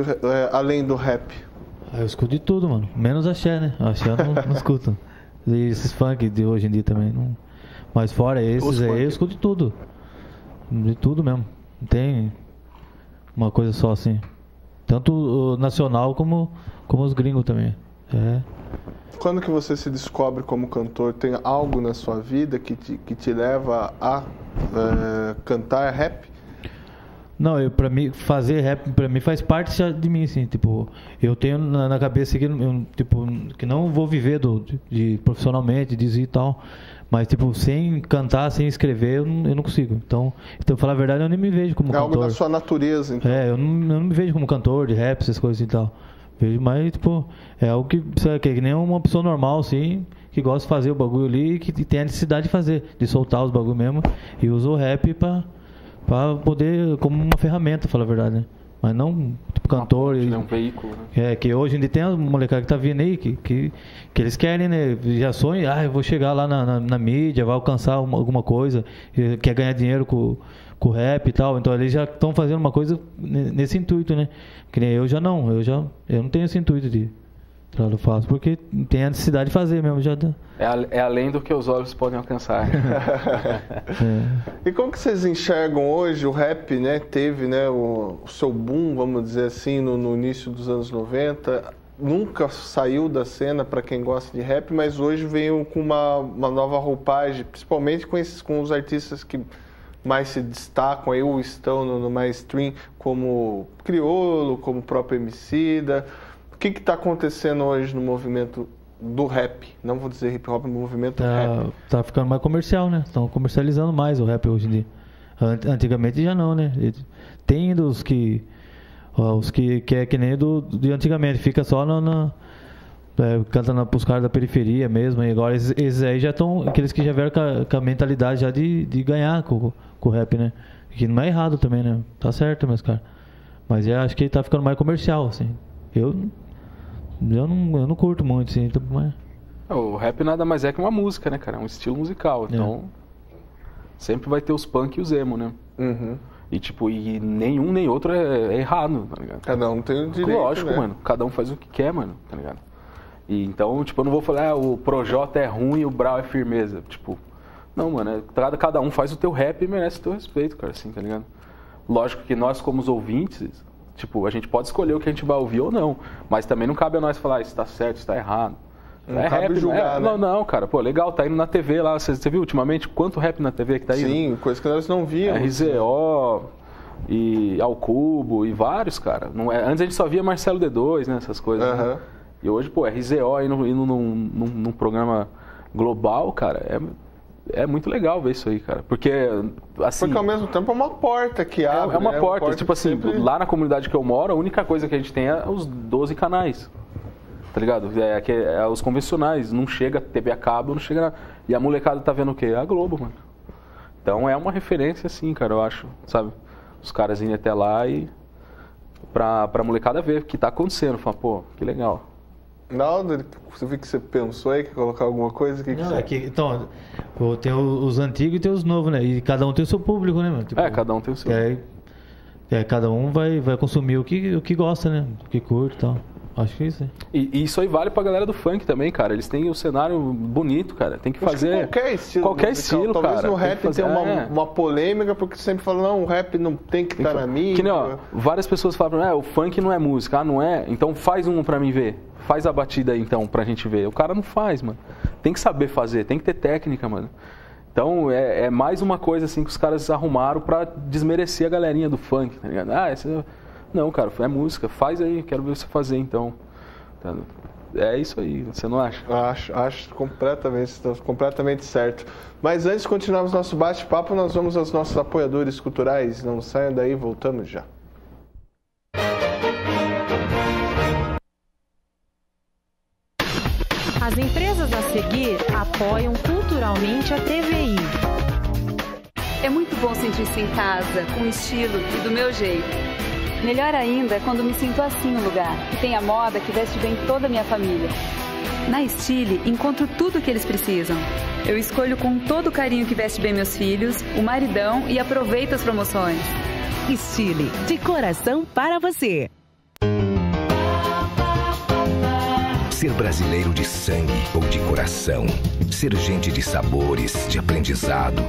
além do rap? Eu escuto de tudo, mano. Menos axé, né? Axé eu não escuto. E esses funk de hoje em dia também. Não... Mas fora esses aí, eu escuto de tudo. De tudo mesmo. Não tem uma coisa só assim. Tanto o nacional como os gringos também. Quando que você se descobre como cantor? Tem algo na sua vida que te leva a cantar rap? Não, pra mim, fazer rap, pra mim faz parte de mim, assim, tipo, eu tenho na cabeça que não vou viver de profissionalmente, dizer e tal, mas, tipo, sem cantar, sem escrever, eu não consigo. Então, pra falar a verdade, eu nem me vejo como cantor. É algo da sua natureza, então. Eu não me vejo como cantor de rap, essas coisas e tal. Vejo mais, tipo, é algo que nem uma pessoa normal, assim, que gosta de fazer o bagulho ali, que tem a necessidade de fazer, de soltar os bagulho mesmo, e usa o rap pra poder, como uma ferramenta, falar a verdade, né? Mas não, tipo, cantor... É um veículo, né? Que hoje em dia tem uma molecada que tá vindo aí, que eles querem, né? Já sonham, eu vou chegar lá na mídia, vai alcançar alguma coisa, quer ganhar dinheiro com o rap e tal. Então eles já estão fazendo uma coisa nesse intuito, né? Que nem eu já não tenho esse intuito de... Eu faço porque tem a necessidade de fazer mesmo. É além do que os olhos podem alcançar. E como que vocês enxergam hoje o rap, né? Teve, né, o seu boom, vamos dizer assim, no início dos anos 90. Nunca saiu da cena para quem gosta de rap, mas hoje veio com uma nova roupagem, principalmente com os artistas que mais se destacam aí, ou estão no mainstream, como Criolo, como o próprio Emicida. O que está acontecendo hoje no movimento do rap? Não vou dizer hip hop, no movimento rap. Tá ficando mais comercial, né? Estão comercializando mais o rap hoje em dia. Antigamente já não, né? Tem os que é que nem de antigamente, fica só cantando pros caras da periferia mesmo. E agora esses aí já estão, aqueles que já vieram com a mentalidade já de ganhar com o rap, né? Que não é errado também, né? Tá certo, meus caras. Mas eu acho que ele tá ficando mais comercial, assim. Eu não curto muito, assim. Mas... O rap nada mais é que uma música, né, cara? É um estilo musical. Então, sempre vai ter os punk e os emo, né? Uhum. E, tipo, nenhum nem outro é errado, tá ligado? Cada um tem o direito, lógico, né? Mano. Cada um faz o que quer, mano, tá ligado? E, então, tipo, eu não vou falar, o Projota é ruim e o Brau é firmeza. Tipo, não, mano. Cada um faz o teu rap e merece o teu respeito, cara, assim, tá ligado? Lógico que nós, como os ouvintes, tipo, a gente pode escolher o que a gente vai ouvir ou não. Mas também não cabe a nós falar, isso tá certo, isso tá errado. Não cabe rap, julgar, né? Não, cara. Pô, legal, tá indo na TV lá. Você viu ultimamente quanto rap na TV que tá indo? Sim, coisa que nós não víamos. RZO e Ao Cubo e vários, cara. Antes a gente só via Marcelo D2, né? Essas coisas. Né? E hoje, pô, RZO indo num programa global, cara, é muito legal ver isso aí, cara. Porque, assim... Porque ao mesmo tempo é uma porta que abre, É uma porta. porta tipo assim, sempre... lá na comunidade que eu moro, a única coisa que a gente tem é os 12 canais. Tá ligado? É os convencionais. Não chega TV a cabo, não chega nada. E a molecada tá vendo o quê? A Globo, mano. Então é uma referência, assim, cara, eu acho. Sabe? Os caras irem até lá e... Pra molecada ver o que tá acontecendo. Fala, pô, que legal. Naldo, você viu que você pensou aí, quer colocar alguma coisa? Então, tem os antigos e tem os novos, né? E cada um tem o seu público, né, mano? Tipo, cada um tem o seu. Cada um vai consumir o que gosta, né? O que curte e tal. Acho que é isso. E isso aí vale pra galera do funk também, cara. Eles têm o cenário bonito, cara. Tem que fazer... Qualquer estilo, cara. Talvez no rap tenha uma polêmica, porque sempre falam, não, o rap não tem que estar na mídia. Que nem, ó, várias pessoas falam, o funk não é música. Ah, não é? Então faz um pra mim ver. Faz a batida aí, então, pra gente ver. O cara não faz, mano. Tem que saber fazer, tem que ter técnica, mano. Então, é mais uma coisa, assim, que os caras arrumaram pra desmerecer a galerinha do funk, tá ligado? Não, cara, é música. Faz aí, quero ver você fazer, então. É isso aí, você não acha? Acho completamente certo. Mas antes de continuarmos nosso bate-papo, nós vamos aos nossos apoiadores culturais. Não saiam daí, voltamos já. As empresas a seguir apoiam culturalmente a TVI. É muito bom sentir-se em casa, com estilo e do meu jeito. Melhor ainda é quando me sinto assim no lugar, que tem a moda que veste bem toda a minha família. Na Stile, encontro tudo o que eles precisam. Eu escolho com todo o carinho que veste bem meus filhos, o maridão e aproveito as promoções. Stile, de coração para você. Ser brasileiro de sangue ou de coração. Ser gente de sabores, de aprendizado.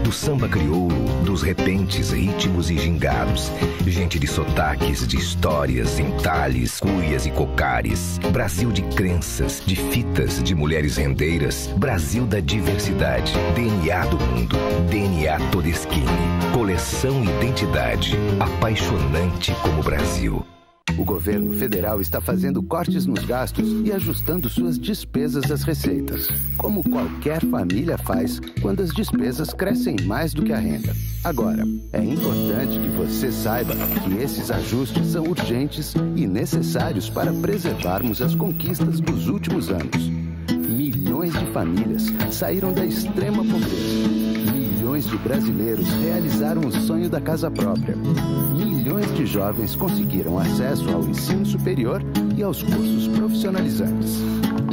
Do samba crioulo, dos repentes, ritmos e gingados. Gente de sotaques, de histórias, entalhes, cuias e cocares. Brasil de crenças, de fitas, de mulheres rendeiras. Brasil da diversidade. DNA do mundo. DNA Todeschini. Coleção Identidade. Apaixonante como Brasil. O governo federal está fazendo cortes nos gastos e ajustando suas despesas às receitas, como qualquer família faz quando as despesas crescem mais do que a renda. Agora, é importante que você saiba que esses ajustes são urgentes e necessários para preservarmos as conquistas dos últimos anos. Milhões de famílias saíram da extrema pobreza. Milhões de brasileiros realizaram o sonho da casa própria. Milhões de jovens conseguiram acesso ao ensino superior e aos cursos profissionalizantes.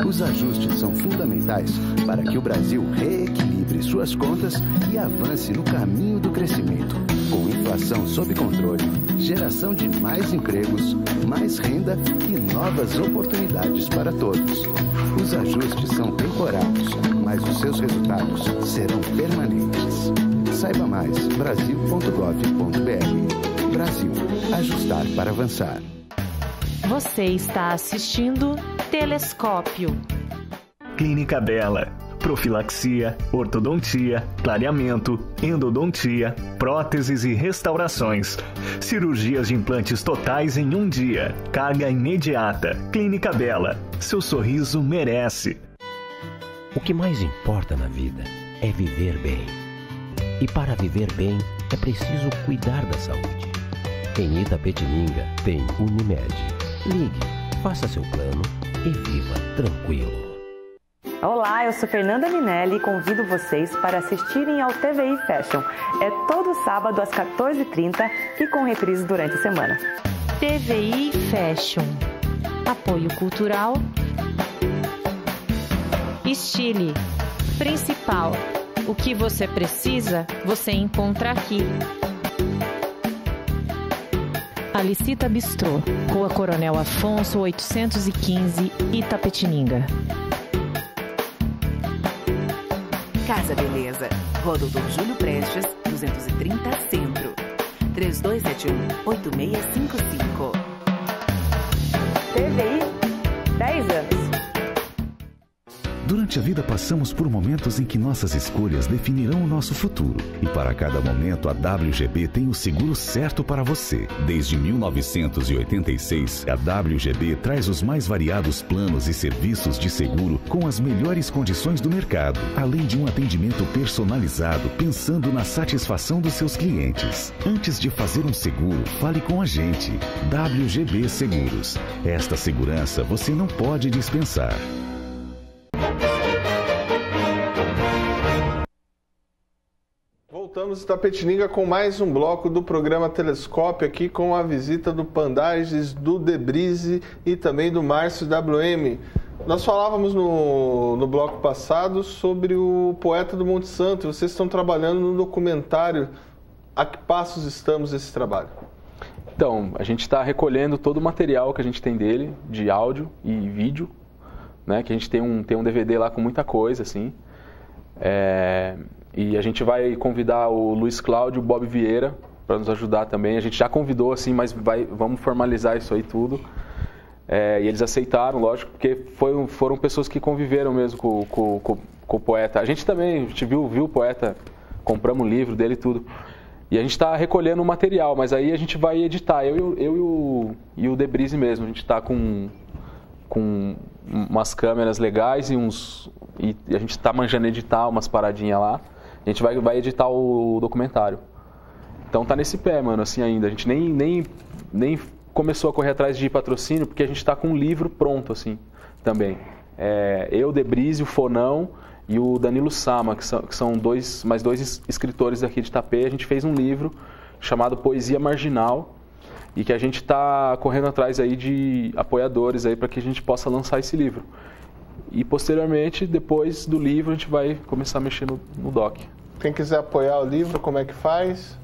Os ajustes são fundamentais para que o Brasil reequilibre suas contas e avance no caminho do crescimento, com inflação sob controle, geração de mais empregos, mais renda e novas oportunidades para todos. Os ajustes são temporários, mas os seus resultados serão permanentes. Saiba mais, brasil.gov.br. Brasil, ajustar para avançar. Você está assistindo Telescópio. Clínica Bela. Profilaxia, ortodontia, clareamento, endodontia, próteses e restaurações. Cirurgias de implantes totais em um dia. Carga imediata. Clínica Bela. Seu sorriso merece. O que mais importa na vida é viver bem. E para viver bem, é preciso cuidar da saúde. Em Itapetininga tem Unimed. Ligue, faça seu plano e viva tranquilo. Olá, eu sou Fernanda Minelli e convido vocês para assistirem ao TVI Fashion. É todo sábado às 14h30 e com reprise durante a semana. TVI Fashion. Apoio cultural. Estile. Principal. O que você precisa, você encontra aqui. Alicita Bistrô, Rua Coronel Afonso, 815, Itapetininga. Casa Beleza, Rua Doutor Júlio Prestes, 230 Centro. 3271-8655. TVI, 10 anos. Durante a vida passamos por momentos em que nossas escolhas definirão o nosso futuro. E para cada momento a WGB tem o seguro certo para você. Desde 1986, a WGB traz os mais variados planos e serviços de seguro com as melhores condições do mercado, além de um atendimento personalizado pensando na satisfação dos seus clientes. Antes de fazer um seguro, fale com a gente. WGB Seguros. Esta segurança você não pode dispensar. Voltamos em Itapetininga com mais um bloco do programa Telescópio, aqui com a visita do Pandages, do Debrise e também do Márcio WM. Nós falávamos no bloco passado sobre o Poeta do Monte Santo. Vocês estão trabalhando no documentário. A que passos estamos nesse trabalho? Então, a gente está recolhendo todo o material que a gente tem dele, de áudio e vídeo, né? Que a gente tem um DVD lá com muita coisa, assim. E a gente vai convidar o Luiz Cláudio e o Bob Vieira para nos ajudar também. A gente já convidou, assim, mas vamos formalizar isso aí tudo. E eles aceitaram, lógico, porque foram pessoas que conviveram mesmo com o poeta. A gente também, viu o poeta, compramos o livro dele e tudo. E a gente está recolhendo o material, mas aí a gente vai editar, eu e o Debrise mesmo. A gente está com umas câmeras legais e a gente está manjando editar umas paradinhas lá. A gente vai editar o documentário. Então tá nesse pé, mano, assim ainda. A gente nem começou a correr atrás de patrocínio, porque a gente tá com um livro pronto, assim, também. Eu, Debrise, o Fonão e o Danilo Sama, que são mais dois escritores daqui de Itapê. A gente fez um livro chamado Poesia Marginal e que a gente tá correndo atrás aí de apoiadores aí para que a gente possa lançar esse livro. E posteriormente, depois do livro, a gente vai começar a mexer no doc. Quem quiser apoiar o livro, como é que faz?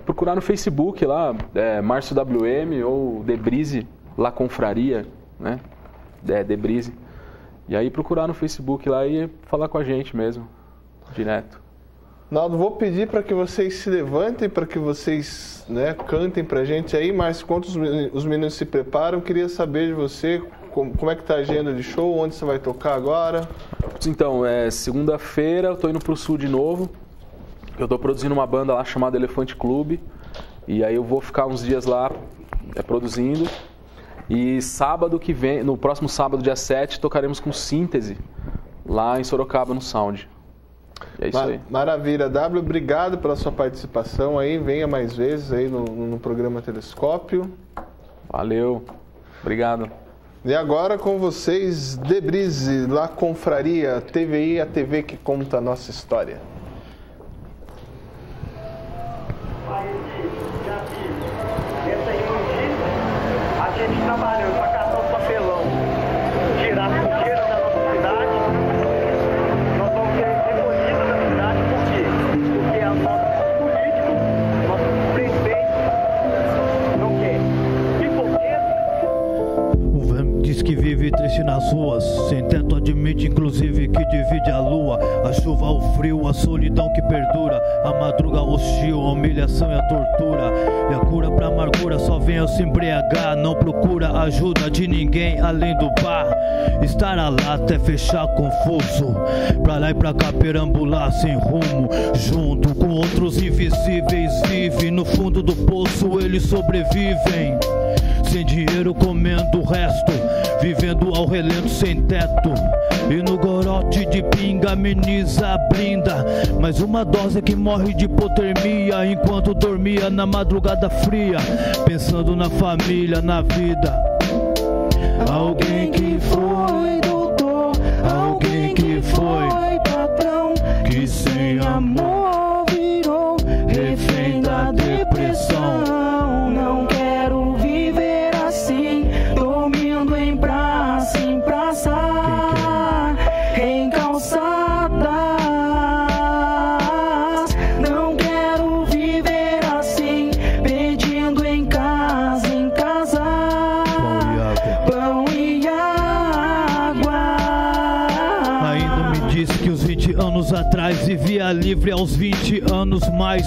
Procurar no Facebook lá, Márcio WM ou Debrise La Confraria, né? Debrise. E aí procurar no Facebook lá e falar com a gente mesmo, direto. Naldo, vou pedir para que vocês se levantem, para que vocês, né, cantem pra gente aí, mas enquanto os meninos se preparam, queria saber de você como é que tá a agenda de show, onde você vai tocar agora? Então, segunda-feira eu tô indo pro Sul de novo. Eu tô produzindo uma banda lá chamada Elefante Clube. E aí eu vou ficar uns dias lá produzindo. E sábado que vem, no próximo sábado, dia 7, tocaremos com Síntese lá em Sorocaba, no Sound. E é isso aí. Maravilha. W, obrigado pela sua participação aí. Venha mais vezes aí no programa Telescópio. Valeu. Obrigado. E agora com vocês, Debrise, La Confraria, TVI, a TV que conta a nossa história. A gente trabalhando para catar o papelão, tirar a sujeira da nossa cidade, nós vamos ter recolhida da cidade, por quê? Porque a nossa política, nosso presidente não quer. E por quê? O velho diz que vive triste nas ruas, sem teto admite inclusive que divide a lua. A chuva, o frio, a solidão que perdura, a madruga hostil, a humilhação e a tortura. E a cura pra amargura só vem ao se embriagar. Não procura ajuda de ninguém além do bar. Estar a lá até fechar confuso, pra lá e pra cá perambular sem rumo. Junto com outros invisíveis vive no fundo do poço, eles sobrevivem. Sem dinheiro comendo o resto, vivendo ao relento sem teto. E no goró pote de pinga ameniza, brinda. Mais uma dose que morre de hipotermia enquanto dormia na madrugada fria, pensando na família, na vida. Alguém que foi doutor, alguém que foi patrão, que sem amor virou refém da depressão. Não quero viver assim, dormindo em praça, em praça, em calçadas. Não quero viver assim, pedindo em casa, em casa, pão e água. Ainda me disse que os 20 anos atrás vivia livre aos 20 anos mais.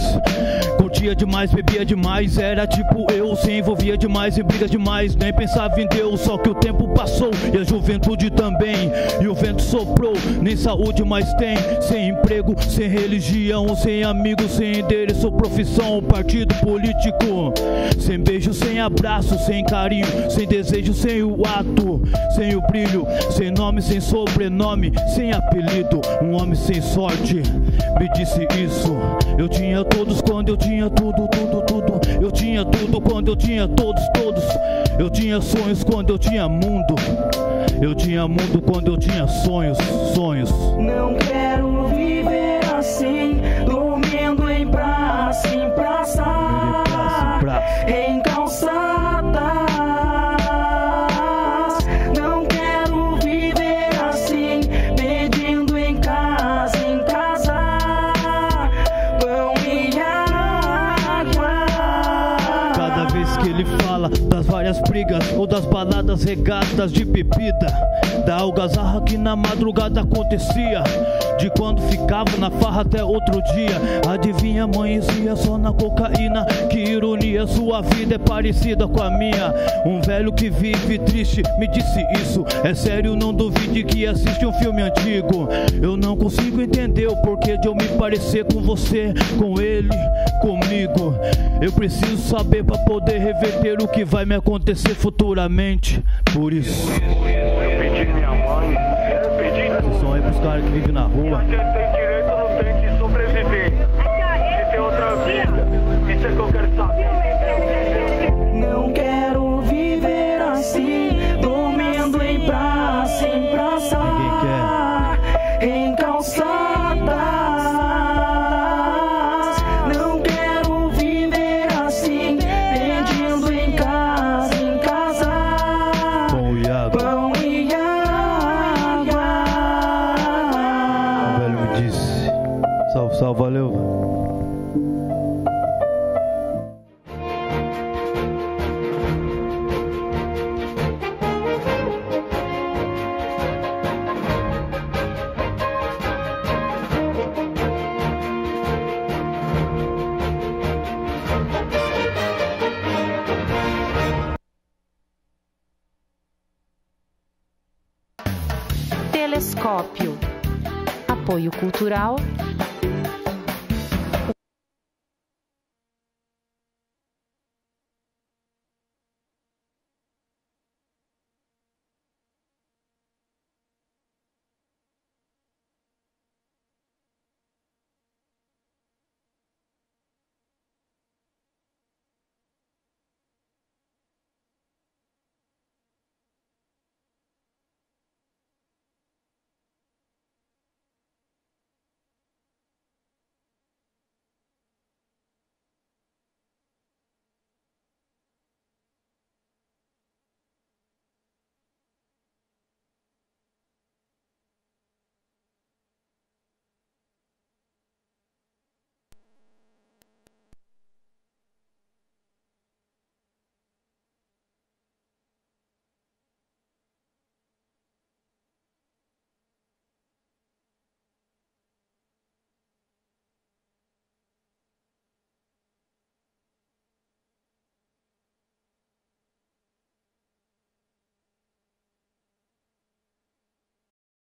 Curtia demais, bebia demais, era tipo eu, se envolvia demais em brigas demais, nem pensava em Deus, só que o tempo passou e a juventude também, e o vento soprou, nem saúde mais tem, sem emprego, sem religião, sem amigos, sem endereço, profissão, partido político, sem beijo, sem abraço, sem carinho, sem desejo, sem o ato, sem o brilho, sem nome, sem sobrenome, sem apelido, um homem sem sorte, me disse isso. Eu tinha todos quando eu tinha tudo, tudo, tudo. Eu tinha tudo quando eu tinha todos, todos. Eu tinha sonhos quando eu tinha mundo. Eu tinha mundo quando eu tinha sonhos, sonhos. Não quero viver assim, dormindo em praça, em praça, em calçadas. Não quero viver assim, pedindo em casa, em casa, pão e água. Cada vez que ele fala das várias brigas ou das baladas regadas de bebida, da algazarra que na madrugada acontecia, de quando ficava na farra até outro dia. Adivinha, amanhecia só na cocaína. Que ironia, sua vida é parecida com a minha. Um velho que vive triste me disse isso. É sério, não duvide que assiste um filme antigo. Eu não consigo entender o porquê de eu me parecer com você, com ele, comigo. Eu preciso saber pra poder reverter o que vai me acontecer futuramente. Por isso eu pedi minha mãe, eu pedi. Esse som é pros caras que vivem na rua. A gente tem direito ou não tem que sobreviver? De ter outra vida. Isso é que eu quero saber. Não quero viver assim, dormindo em praça, em praça. Ninguém quer. Em calçadas. Não quero viver assim, pedindo em casa, em casa. Pão e água. Pão e água. O velho me disse. Salve, salve, valeu. Telescópio. Apoio cultural